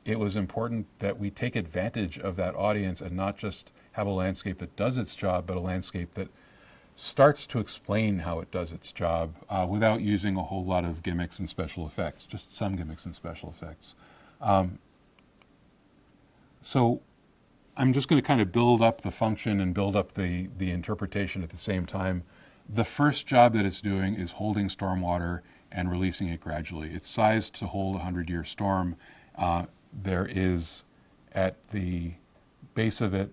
it was important that we take advantage of that audience and not just have a landscape that does its job, but a landscape that starts to explain how it does its job without using a whole lot of gimmicks and special effects, just some gimmicks and special effects. So I'm just going to kind of build up the function and build up the interpretation at the same time. The first job that it's doing is holding stormwater and releasing it gradually. It's sized to hold a 100-year storm. There is, at the base of it,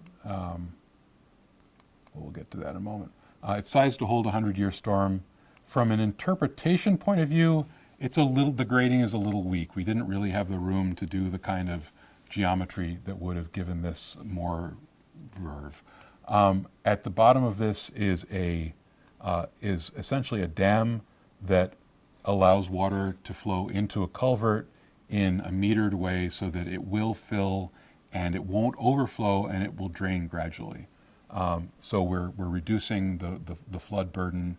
we'll get to that in a moment. It's sized to hold a 100-year storm. From an interpretation point of view, the grading is a little weak. We didn't really have the room to do the kind of geometry that would have given this more verve. At the bottom of this is essentially a dam that allows water to flow into a culvert in a metered way so that it will fill and it won't overflow and it will drain gradually. So we're reducing the flood burden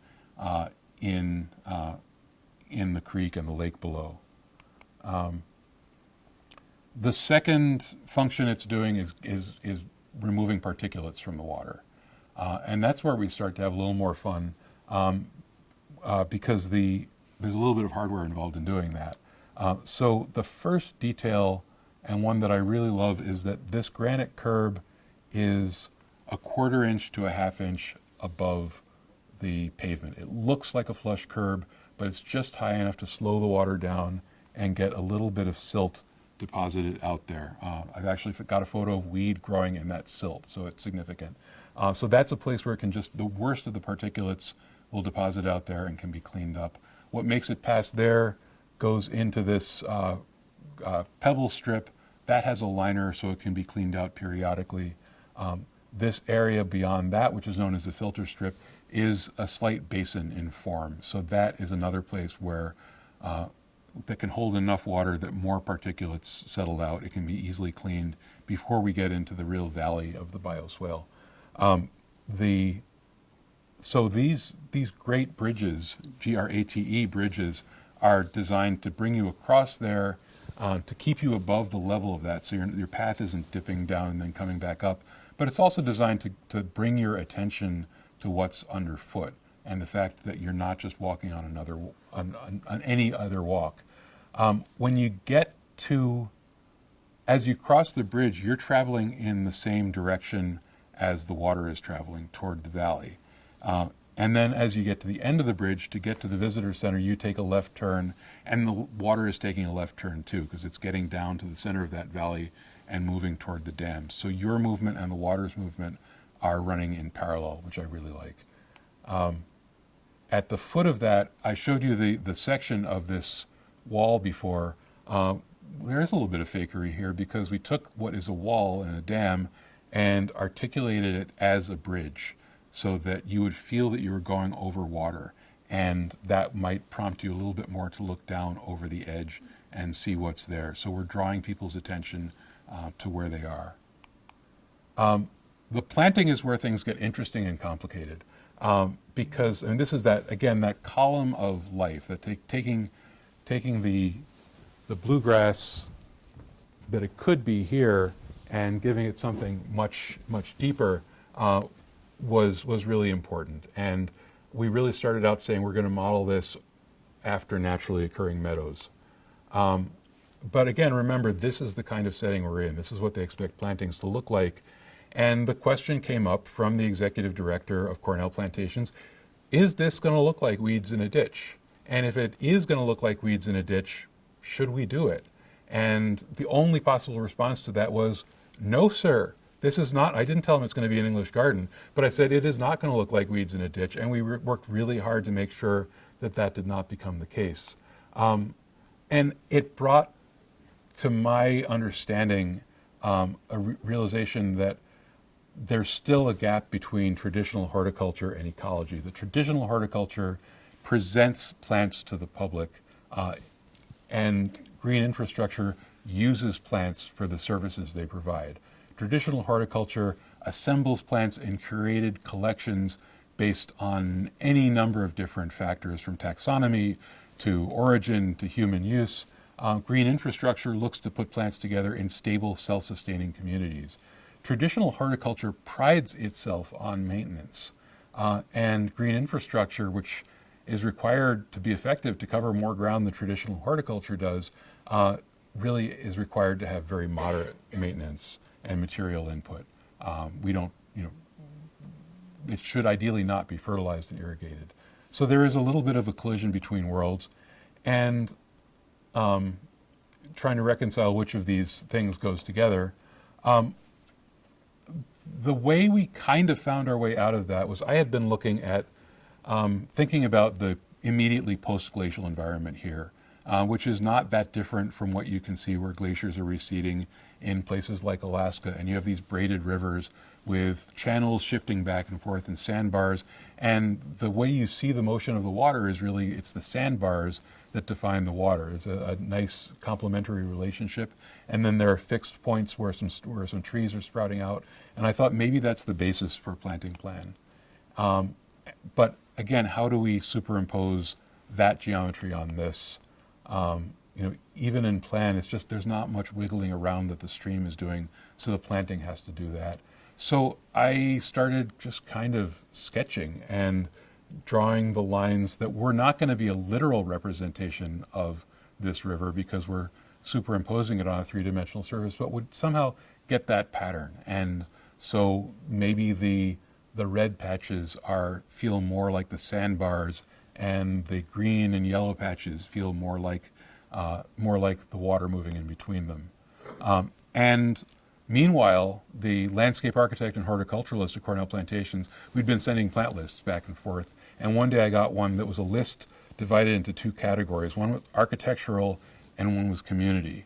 in the creek and the lake below. The second function it's doing is removing particulates from the water. And that's where we start to have a little more fun because there's a little bit of hardware involved in doing that. So the first detail, and one that I really love, is that this granite curb is a 1/4 inch to a 1/2 inch above the pavement. It looks like a flush curb, but it's just high enough to slow the water down and get a little bit of silt deposited out there. I've actually got a photo of weed growing in that silt, so it's significant. So that's a place where it can the worst of the particulates will deposit out there and can be cleaned up. What makes it past there goes into this pebble strip. That has a liner so it can be cleaned out periodically. This area beyond that, which is known as the filter strip, is a slight basin in form. So that is another place where that can hold enough water that more particulates settle out. It can be easily cleaned before we get into the real valley of the bioswale. So these great bridges, GRATE bridges, are designed to bring you across there, to keep you above the level of that, so your path isn't dipping down and then coming back up. But it's also designed to bring your attention to what's underfoot and the fact that you're not just walking on any other walk. When you get as you cross the bridge, you're traveling in the same direction as the water is traveling toward the valley. And then as you get to the end of the bridge, to get to the visitor center, you take a left turn, and the water is taking a left turn too, because it's getting down to the center of that valley and moving toward the dam. So your movement and the water's movement are running in parallel, which I really like. At the foot of that, I showed you the section of this wall before. There is a little bit of fakery here because we took what is a wall and a dam and articulated it as a bridge so that you would feel that you were going over water, and that might prompt you a little bit more to look down over the edge and see what's there. So we're drawing people's attention to where they are. The planting is where things get interesting and complicated because, and this is that column of life, that taking the bluegrass that it could be here and giving it something much, much deeper was really important. And we really started out saying we're going to model this after naturally occurring meadows. But again, remember, this is the kind of setting we're in. This is what they expect plantings to look like. And the question came up from the executive director of Cornell Plantations, is this going to look like weeds in a ditch? And if it is going to look like weeds in a ditch, should we do it? And the only possible response to that was, no, sir. This is not, I didn't tell him it's going to be an English garden, but I said it is not going to look like weeds in a ditch. And we worked really hard to make sure that did not become the case. And it brought to my understanding realization that there's still a gap between traditional horticulture and ecology. The traditional horticulture presents plants to the public, and green infrastructure uses plants for the services they provide. Traditional horticulture assembles plants in curated collections based on any number of different factors, from taxonomy to origin to human use. Green infrastructure looks to put plants together in stable, self-sustaining communities. Traditional horticulture prides itself on maintenance, and green infrastructure, which is required to be effective to cover more ground than traditional horticulture does, really is required to have very moderate maintenance and material input. We don't, it should ideally not be fertilized and irrigated. So there is a little bit of a collision between worlds, and trying to reconcile which of these things goes together. The way we kind of found our way out of that was I had been looking at thinking about the immediately post-glacial environment here, which is not that different from what you can see where glaciers are receding in places like Alaska, and you have these braided rivers with channels shifting back and forth and sandbars, and the way you see the motion of the water is really, it's the sandbars that define the water. It's a nice complementary relationship, and then there are fixed points where some trees are sprouting out, and I thought maybe that's the basis for a planting plan. But again, how do we superimpose that geometry on this? Even in plan, it's just there's not much wiggling around that the stream is doing, so the planting has to do that. So I started just kind of sketching and drawing the lines that were not going to be a literal representation of this river because we're superimposing it on a three-dimensional surface, but would somehow get that pattern. And so maybe the red patches feel more like the sandbars, and the green and yellow patches feel more like the water moving in between them. And meanwhile, the landscape architect and horticulturalist at Cornell Plantations, we'd been sending plant lists back and forth. And one day I got one that was a list divided into two categories. One was architectural and one was community.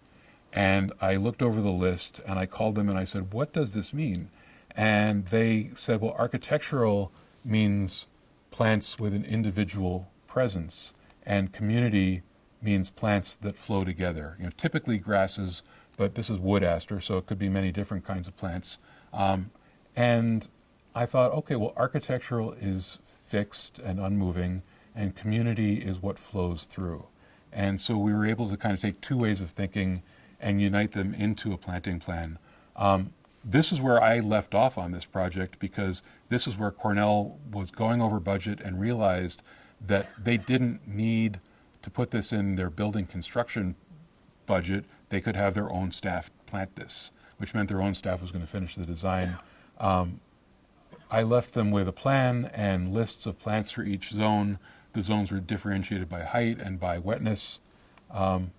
And I looked over the list and I called them and I said, what does this mean? And they said, well, architectural means plants with an individual presence, and community means plants that flow together. Typically grasses, but this is wood aster, so it could be many different kinds of plants. And I thought, okay, well, architectural is fixed and unmoving, and community is what flows through. And so we were able to kind of take two ways of thinking and unite them into a planting plan. This is where I left off on this project, because this is where Cornell was going over budget and realized that they didn't need to put this in their building construction budget. They could have their own staff plant this, which meant their own staff was going to finish the design. I left them with a plan and lists of plants for each zone. The zones were differentiated by height and by wetness. And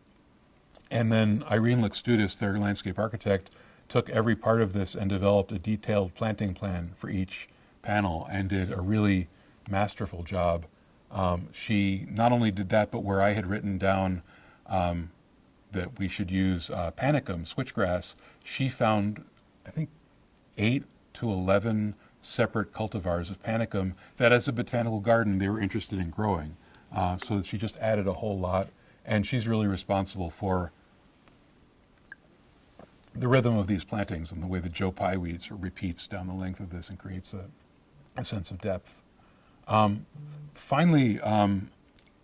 then Irene Luxtudis, their landscape architect, took every part of this and developed a detailed planting plan for each panel and did a really masterful job. She not only did that, but where I had written down that we should use panicum, switchgrass, she found, I think, 8 to 11 separate cultivars of panicum that as a botanical garden they were interested in growing. So she just added a whole lot, and she's really responsible for the rhythm of these plantings and the way the Joe Pye weeds repeats down the length of this and creates a sense of depth. Finally,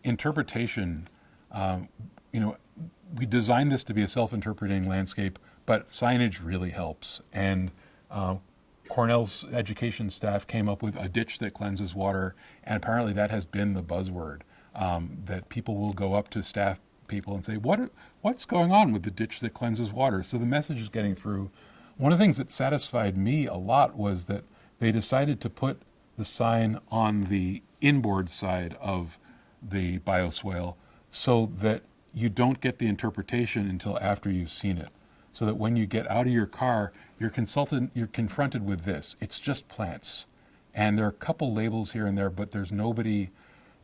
interpretation. We designed this to be a self-interpreting landscape, but signage really helps. And Cornell's education staff came up with a ditch that cleanses water, and apparently that has been the buzzword, that people will go up to staff people and say, what's going on with the ditch that cleanses water? So the message is getting through. One of the things that satisfied me a lot was that they decided to put the sign on the inboard side of the bioswale so that you don't get the interpretation until after you've seen it. So that when you get out of your car, you're confronted with this. It's just plants. And there are a couple labels here and there, but there's nobody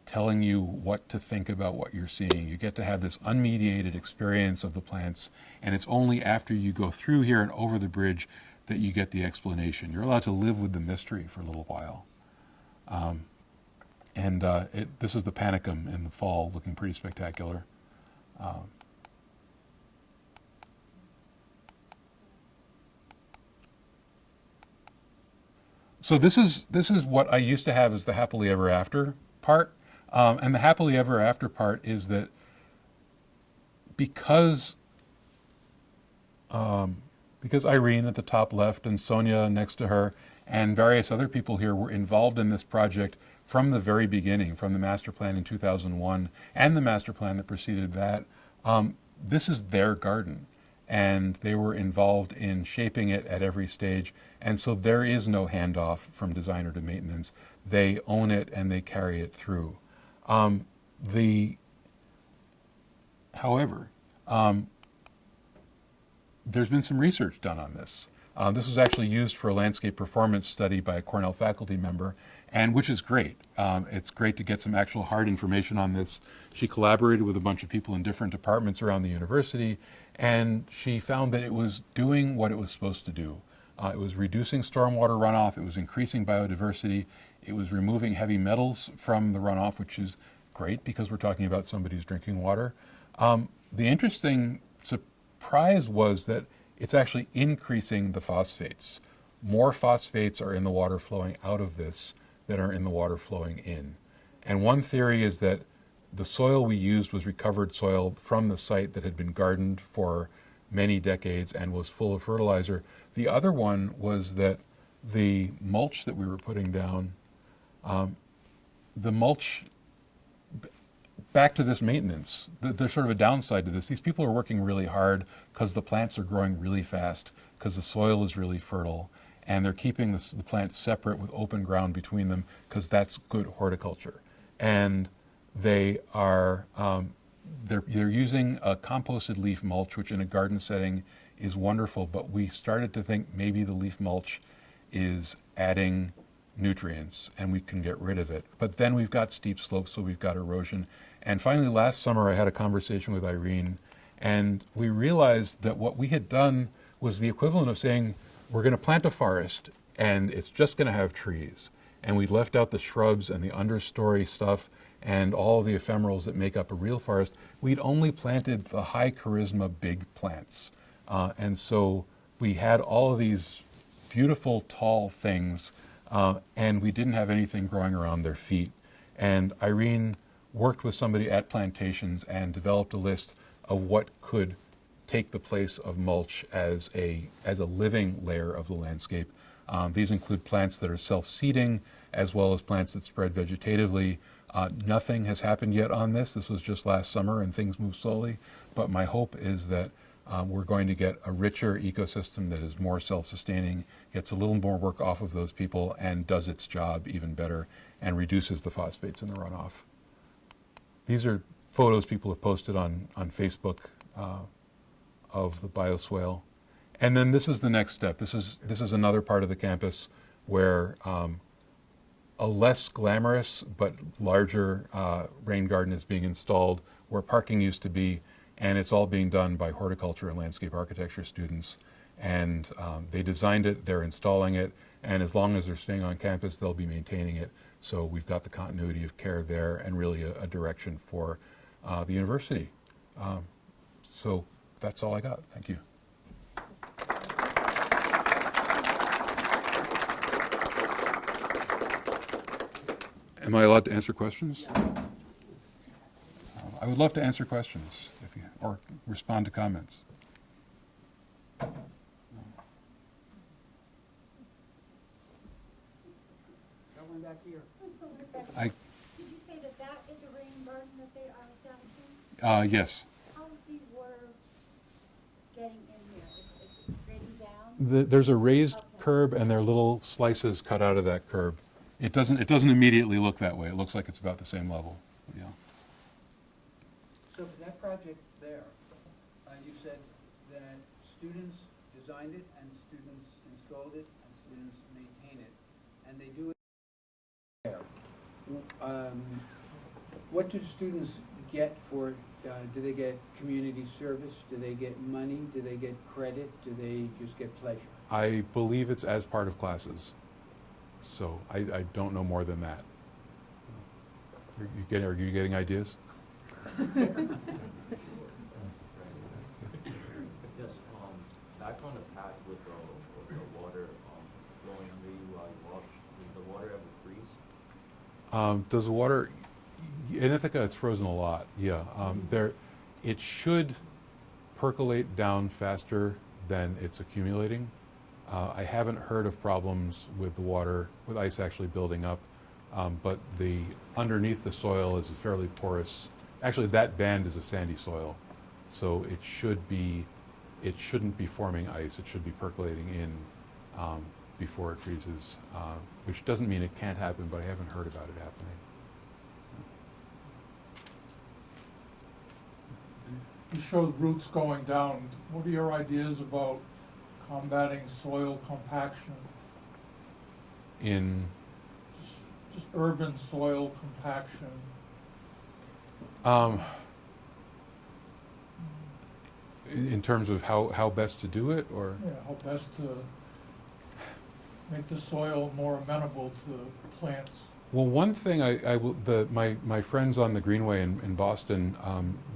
telling you what to think about what you're seeing. You get to have this unmediated experience of the plants, and it's only after you go through here and over the bridge that you get the explanation. You're allowed to live with the mystery for a little while. This is the panicum in the fall, looking pretty spectacular. So this is what I used to have as the happily ever after part, and the happily ever after part is that because Irene at the top left and Sonia next to her and various other people here were involved in this project from the very beginning, from the master plan in 2001 and the master plan that preceded that. This is their garden, and they were involved in shaping it at every stage, and so there is no handoff from designer to maintenance. They own it and they carry it through. However, there's been some research done on this. This was actually used for a landscape performance study by a Cornell faculty member, and which is great. It's great to get some actual hard information on this. She collaborated with a bunch of people in different departments around the university, and she found that it was doing what it was supposed to do. It was reducing stormwater runoff, it was increasing biodiversity, it was removing heavy metals from the runoff, which is great because we're talking about somebody's drinking water. The interesting surprise was that it's actually increasing the phosphates. More phosphates are in the water flowing out of this than are in the water flowing in. And one theory is that the soil we used was recovered soil from the site that had been gardened for many decades and was full of fertilizer. The other one was that the mulch that we were putting down, the mulch, back to this maintenance, there's sort of a downside to this. These people are working really hard because the plants are growing really fast, because the soil is really fertile, and they're keeping the plants separate with open ground between them because that's good horticulture. And they are they're using a composted leaf mulch, which in a garden setting is wonderful, but we started to think maybe the leaf mulch is adding nutrients and we can get rid of it. But then we've got steep slopes, so we've got erosion. And finally, last summer, I had a conversation with Irene, and we realized that what we had done was the equivalent of saying, we're going to plant a forest, and it's just going to have trees. And we left out the shrubs and the understory stuff and all the ephemerals that make up a real forest. We'd only planted the high charisma big plants. And so we had all of these beautiful tall things, and we didn't have anything growing around their feet. And Irene worked with somebody at Plantations and developed a list of what could take the place of mulch as a living layer of the landscape. These include plants that are self-seeding, as well as plants that spread vegetatively. Nothing has happened yet on this. This was just last summer and things move slowly. But my hope is that we're going to get a richer ecosystem that is more self-sustaining, gets a little more work off of those people, and does its job even better and reduces the phosphates in the runoff. These are photos people have posted on Facebook of the bioswale. And then this is the next step. This is another part of the campus where a less glamorous but larger rain garden is being installed where parking used to be, and it's all being done by horticulture and landscape architecture students. And they designed it, they're installing it, and as long as they're staying on campus, they'll be maintaining it. So we've got the continuity of care there and really a direction for the university. So that's all I got. Thank you. Am I allowed to answer questions? I would love to answer questions or respond to comments. Back here. Did you say that is a rain garden that they are establishing? Yes. How is the water getting in there? Is it draining down? There's a raised curb, and there are little slices cut out of that curb. It doesn't immediately look that way. It looks like it's about the same level. Yeah. So for that project there, you said that students designed it and students installed it and students maintain it, and they do it there. What do students get for, do they get community service? Do they get money? Do they get credit? Do they just get pleasure? I believe it's as part of classes. So I don't know more than that. Are you getting ideas? Yes, back on the path with the water flowing under you while you wash, does the water ever freeze? Does the water, in Ithaca it's frozen a lot, yeah. It should percolate down faster than it's accumulating. I haven't heard of problems with the water, with ice actually building up, but underneath the soil is a fairly porous, actually that band is a sandy soil, so it shouldn't be forming ice, it should be percolating in before it freezes, which doesn't mean it can't happen, but I haven't heard about it happening. You showed roots going down. What are your ideas about combating soil compaction? In Just urban soil compaction. in terms of how best to do it, or? Yeah, how best to make the soil more amenable to plants. Well, one thing my friends on the Greenway in Boston,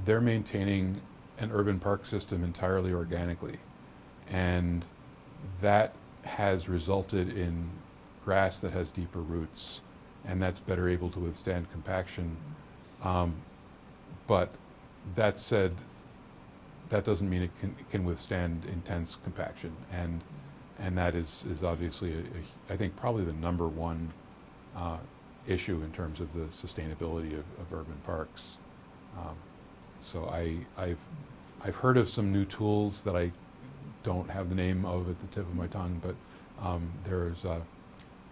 they're maintaining an urban park system entirely organically, and that has resulted in grass that has deeper roots, and that's better able to withstand compaction. But that said, that doesn't mean it can withstand intense compaction, and that is obviously I think probably the number one issue in terms of the sustainability of urban parks. So I've heard of some new tools that I don't have the name of at the tip of my tongue, but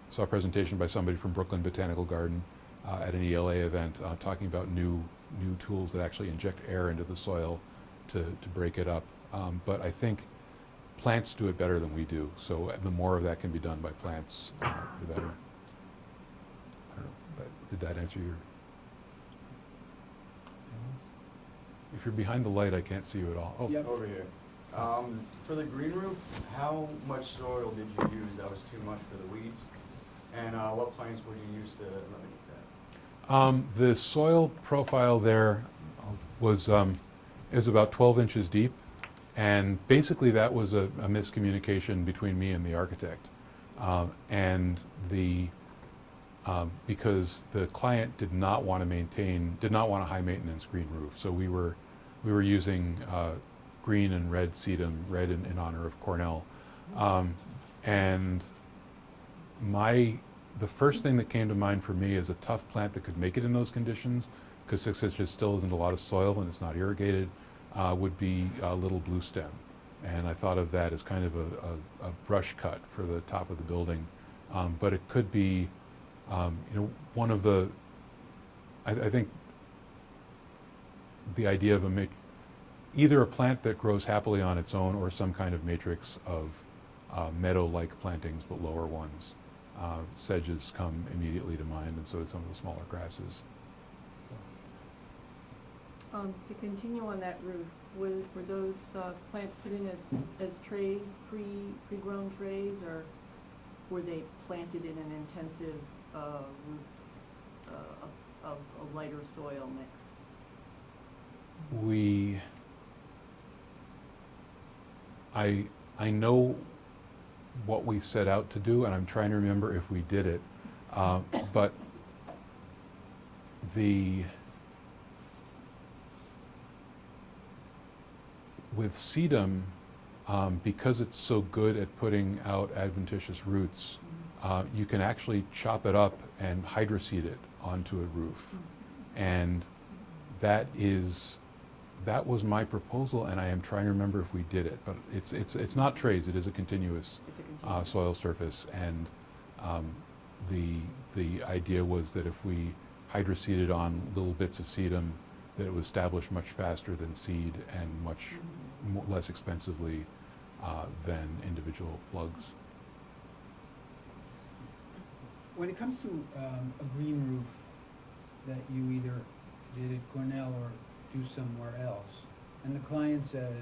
saw a presentation by somebody from Brooklyn Botanical Garden at an ELA event talking about new tools that actually inject air into the soil to break it up. But I think plants do it better than we do, so the more of that can be done by plants, the better. I don't know, did that answer your? If you're behind the light, I can't see you at all. Oh, Yep. Over here. For the green roof, how much soil did you use that was too much for the weeds? And what plants would you use to eliminate that? The soil profile there is about 12 inches deep, and basically that was a miscommunication between me and the architect, because the client did not want a high maintenance green roof, so we were using green and red sedum, red in honor of Cornell, and the first thing that came to mind for me is a tough plant that could make it in those conditions, because 6 inches still isn't a lot of soil and it's not irrigated, would be a little blue stem. And I thought of that as kind of a brush cut for the top of the building. But it could be, one of the, I think the idea of either a plant that grows happily on its own or some kind of matrix of meadow-like plantings, but lower ones. Sedges come immediately to mind, and so do some of the smaller grasses. To continue on that roof, were those plants put in as trays, pre-grown trays, or were they planted in an intensive roof of a lighter soil mix? I know what we set out to do, and I'm trying to remember if we did it, but with sedum, because it's so good at putting out adventitious roots, you can actually chop it up and hydroseed it onto a roof. And that was my proposal, and I am trying to remember if we did it. But it's not trays, it is a continuous soil surface. And the idea was that if we hydroseeded on little bits of sedum, that it would establish much faster than seed and much less expensively than individual plugs. When it comes to a green roof that you either did at Cornell or do somewhere else, and the client says,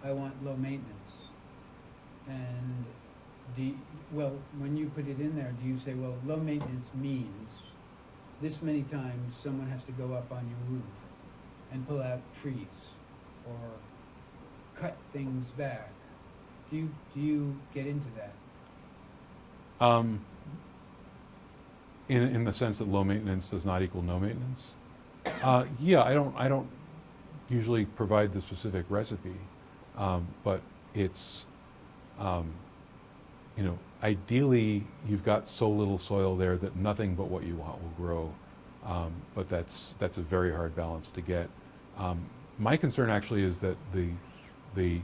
I want low maintenance, and well, when you put it in there, do you say, well, low maintenance means this many times someone has to go up on your roof and pull out trees or cut things back? Do you get into that? In the sense that low maintenance does not equal no maintenance? Yeah, I don't usually provide the specific recipe, but it's, ideally you've got so little soil there that nothing but what you want will grow, but that's a very hard balance to get. My concern actually is that the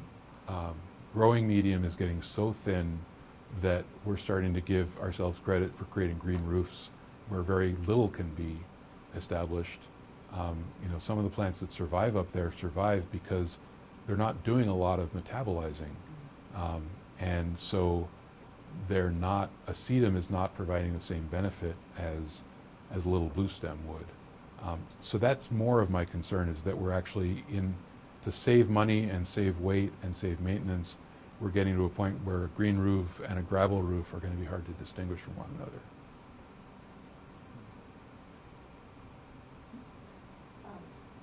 growing medium is getting so thin that we're starting to give ourselves credit for creating green roofs where very little can be established. Some of the plants that survive up there survive because they're not doing a lot of metabolizing. And so they're not, a sedum is not providing the same benefit as a little blue stem would. So that's more of my concern, is that we're actually to save money and save weight and save maintenance, we're getting to a point where a green roof and a gravel roof are going to be hard to distinguish from one another.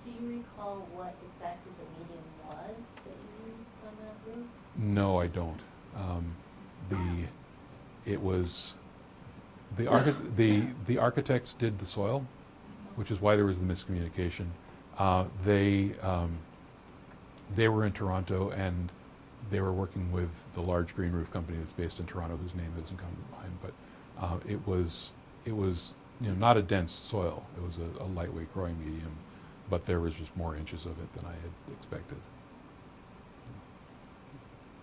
Do you recall what exactly the medium was that you used on that roof? No, I don't. The architects did the soil, which is why there was the miscommunication. They were in Toronto, and they were working with the large green roof company that's based in Toronto, whose name doesn't come to mind. But it was not a dense soil. It was a lightweight growing medium, but there was just more inches of it than I had expected.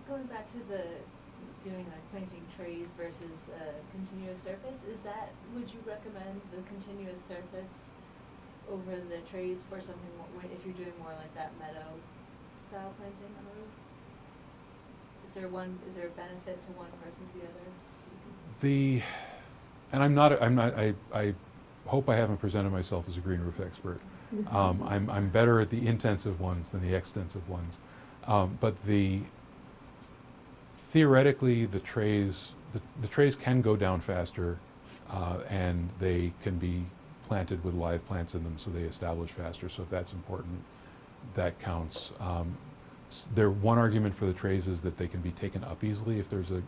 Going back to doing planting trays versus continuous surface, would you recommend the continuous surface over the trays for something more, if you're doing more like that meadow style planting on the roof? Is there a benefit to one versus the other? I hope I haven't presented myself as a green roof expert. I'm better at the intensive ones than the extensive ones. But theoretically, the trays can go down faster, and they can be planted with live plants in them, so they establish faster. So if that's important, that counts. One argument for the trays is that they can be taken up easily if there's a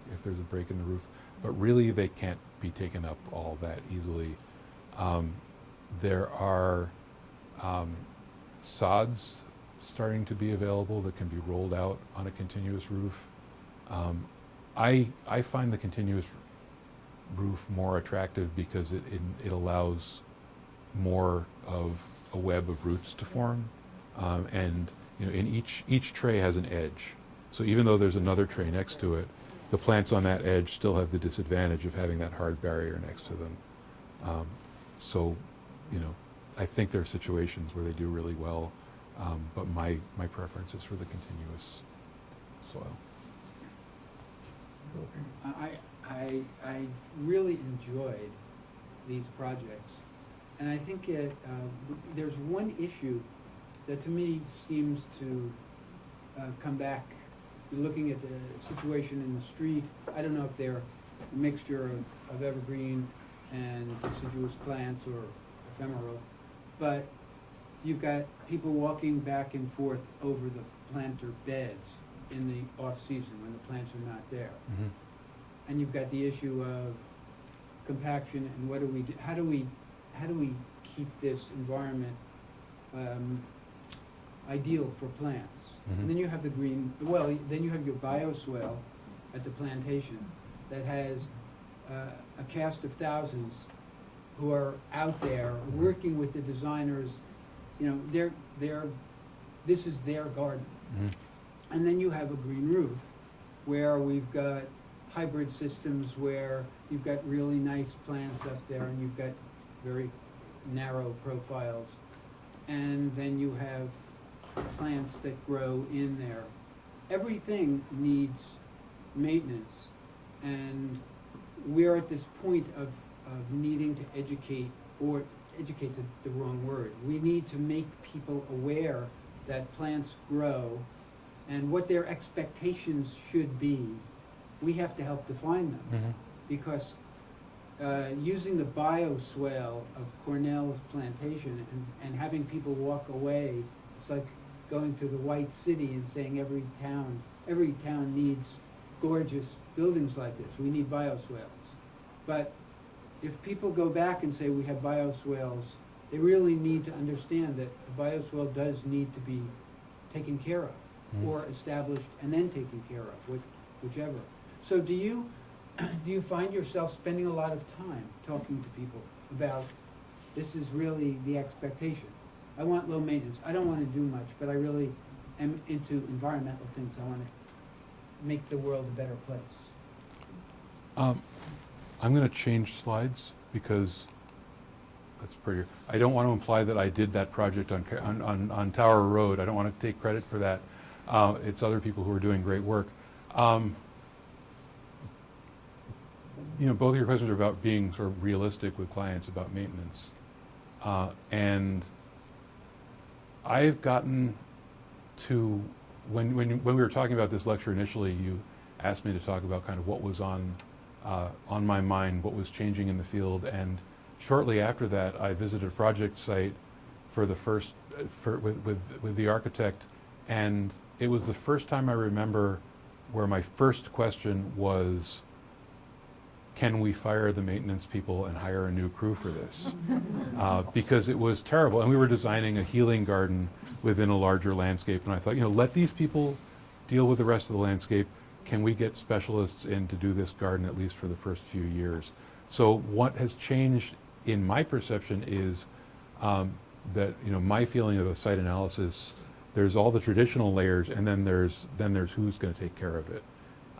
break in the roof, but really they can't be taken up all that easily. There are sods starting to be available that can be rolled out on a continuous roof. I find the continuous roof more attractive because it allows more of a web of roots to form, and in each tray has an edge. So even though there's another tray next to it, the plants on that edge still have the disadvantage of having that hard barrier next to them. I think there are situations where they do really well, but my preference is for the continuous soil. I really enjoyed these projects, and I think there's one issue that to me seems to come back. Looking at the situation in the street, I don't know if they're a mixture of evergreen and deciduous plants or ephemeral, but you've got people walking back and forth over the planter beds in the off-season when the plants are not there. Mm-hmm. And you've got the issue of compaction and what do we do? How do we keep this environment ideal for plants? Mm-hmm. And then you have then you have your bioswale at the plantation that has a cast of thousands who are out there working with the designers. This is their garden. Mm-hmm. And then you have a green roof where we've got hybrid systems where you've got really nice plants up there and you've got very narrow profiles. And then you have plants that grow in there. Everything needs maintenance, and we're at this point of needing to educate or educate's the wrong word. We need to make people aware that plants grow and what their expectations should be. We have to help define them. Mhm. Because using the bioswale of Cornell's plantation and having people walk away, it's like going to the White City and saying every town needs gorgeous buildings like this. We need bioswales. But if people go back and say we have bioswales, they really need to understand that a bioswale does need to be taken care of, or established and then taken care of, whichever. So do you find yourself spending a lot of time talking to people about this is really the expectation? I want low maintenance. I don't want to do much, but I really am into environmental things. I want to make the world a better place. I'm going to change slides because that's prettier. I don't want to imply that I did that project on Tower Road. I don't want to take credit for that. It's other people who are doing great work. Both of your questions are about being sort of realistic with clients about maintenance. And I've gotten to, when we were talking about this lecture initially, you asked me to talk about kind of what was on my mind, what was changing in the field, and shortly after that, I visited a project site for the first, with the architect, and it was the first time I remember where my first question was, can we fire the maintenance people and hire a new crew for this? Because it was terrible. And we were designing a healing garden within a larger landscape. And I thought, let these people deal with the rest of the landscape. Can we get specialists in to do this garden at least for the first few years? So what has changed in my perception is that, my feeling of a site analysis, there's all the traditional layers, and then there's who's going to take care of it.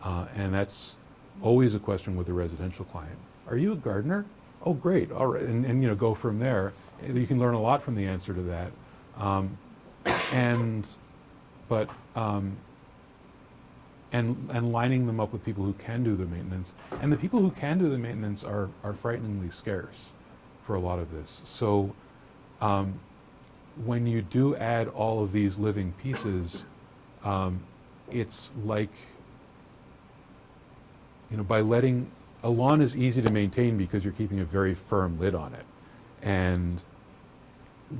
And that's always a question with a residential client. Are you a gardener? Oh, great. All right. And go from there. You can learn a lot from the answer to that. And lining them up with people who can do the maintenance. And the people who can do the maintenance are frighteningly scarce for a lot of this. So when you do add all of these living pieces, it's like, by letting, a lawn is easy to maintain because you're keeping a very firm lid on it. And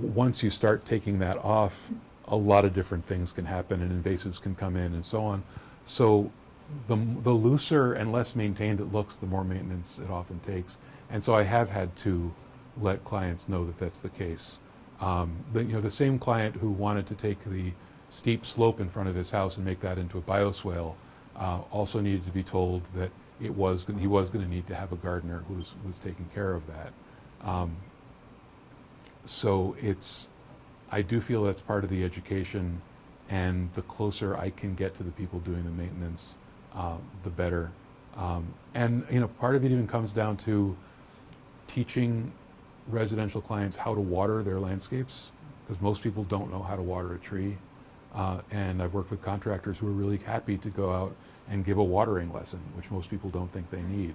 once you start taking that off, a lot of different things can happen and invasives can come in and so on. So the looser and less maintained it looks, the more maintenance it often takes. And so I have had to let clients know that that's the case. The same client who wanted to take the steep slope in front of his house and make that into a bioswale also needed to be told that he was going to need to have a gardener who was taking care of that. So I do feel that's part of the education, and the closer I can get to the people doing the maintenance, the better. And part of it even comes down to teaching residential clients how to water their landscapes, because most people don't know how to water a tree. And I've worked with contractors who are really happy to go out and give a watering lesson, which most people don't think they need.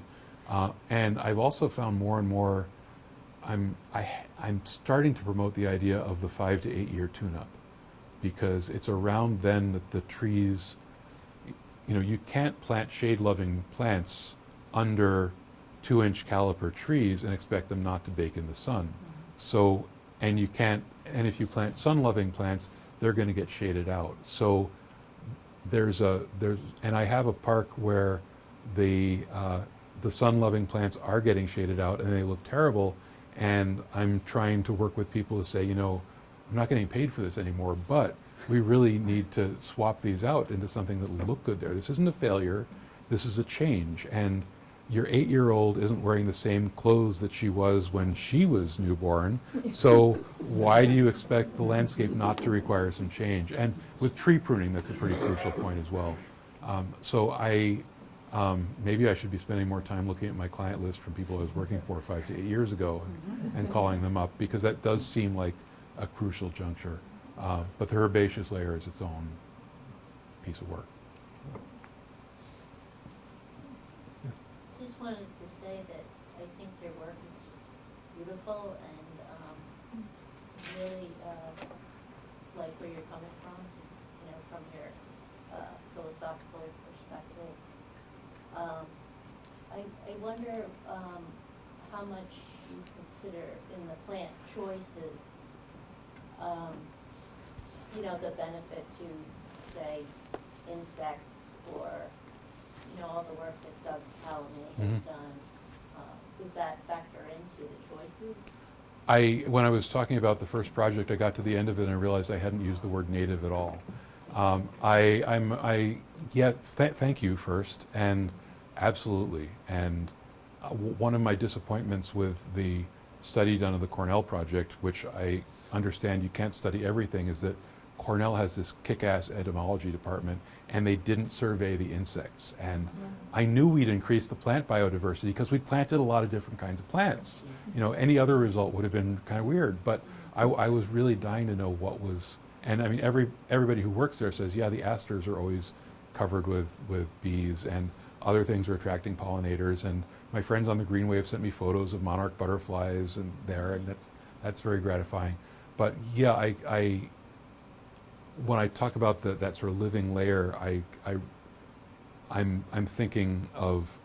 And I've also found more and more, I'm starting to promote the idea of the 5 to 8 year tune-up, because it's around then that the trees, you can't plant shade-loving plants under 2-inch caliper trees and expect them not to bake in the sun. So, and if you plant sun-loving plants, they're going to get shaded out. So and I have a park where the sun-loving plants are getting shaded out and they look terrible, and I'm trying to work with people to say, I'm not getting paid for this anymore, but we really need to swap these out into something that will look good there. This isn't a failure, this is a change. And your 8-year-old isn't wearing the same clothes that she was when she was newborn, so why do you expect the landscape not to require some change? And with tree pruning, that's a pretty crucial point as well. So maybe I should be spending more time looking at my client list from people I was working for 5 to 8 years ago and calling them up, because that does seem like a crucial juncture. But the herbaceous layer is its own piece of work. Just wanted to say that I think your work is just beautiful, and really, like where you're coming from, from your, philosophical perspective. I wonder, how much you consider in the plant choices, the benefit to, say, insects or, all the work that Doug Callahan has Mhm. done. Does that factor into the choices? When I was talking about the first project, I got to the end of it and I realized I hadn't used the word native at all. Thank you first, and absolutely. And one of my disappointments with the study done of the Cornell project, which I understand you can't study everything, is that Cornell has this kick-ass entomology department, and they didn't survey the insects. And I knew we'd increase the plant biodiversity because we planted a lot of different kinds of plants. Any other result would have been kind of weird, but I was really dying to know what was. And I mean, everybody who works there says, yeah, the asters are always covered with bees, and other things are attracting pollinators. And my friends on the Greenway have sent me photos of monarch butterflies and that's very gratifying. But yeah, when I talk about that sort of living layer, I'm thinking of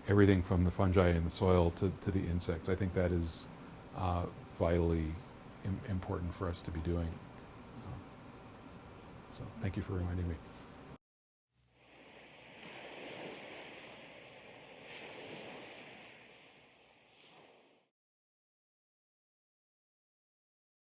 everything from the fungi in the soil to the insects. I think that is vitally important for us to be doing. So thank you for reminding me.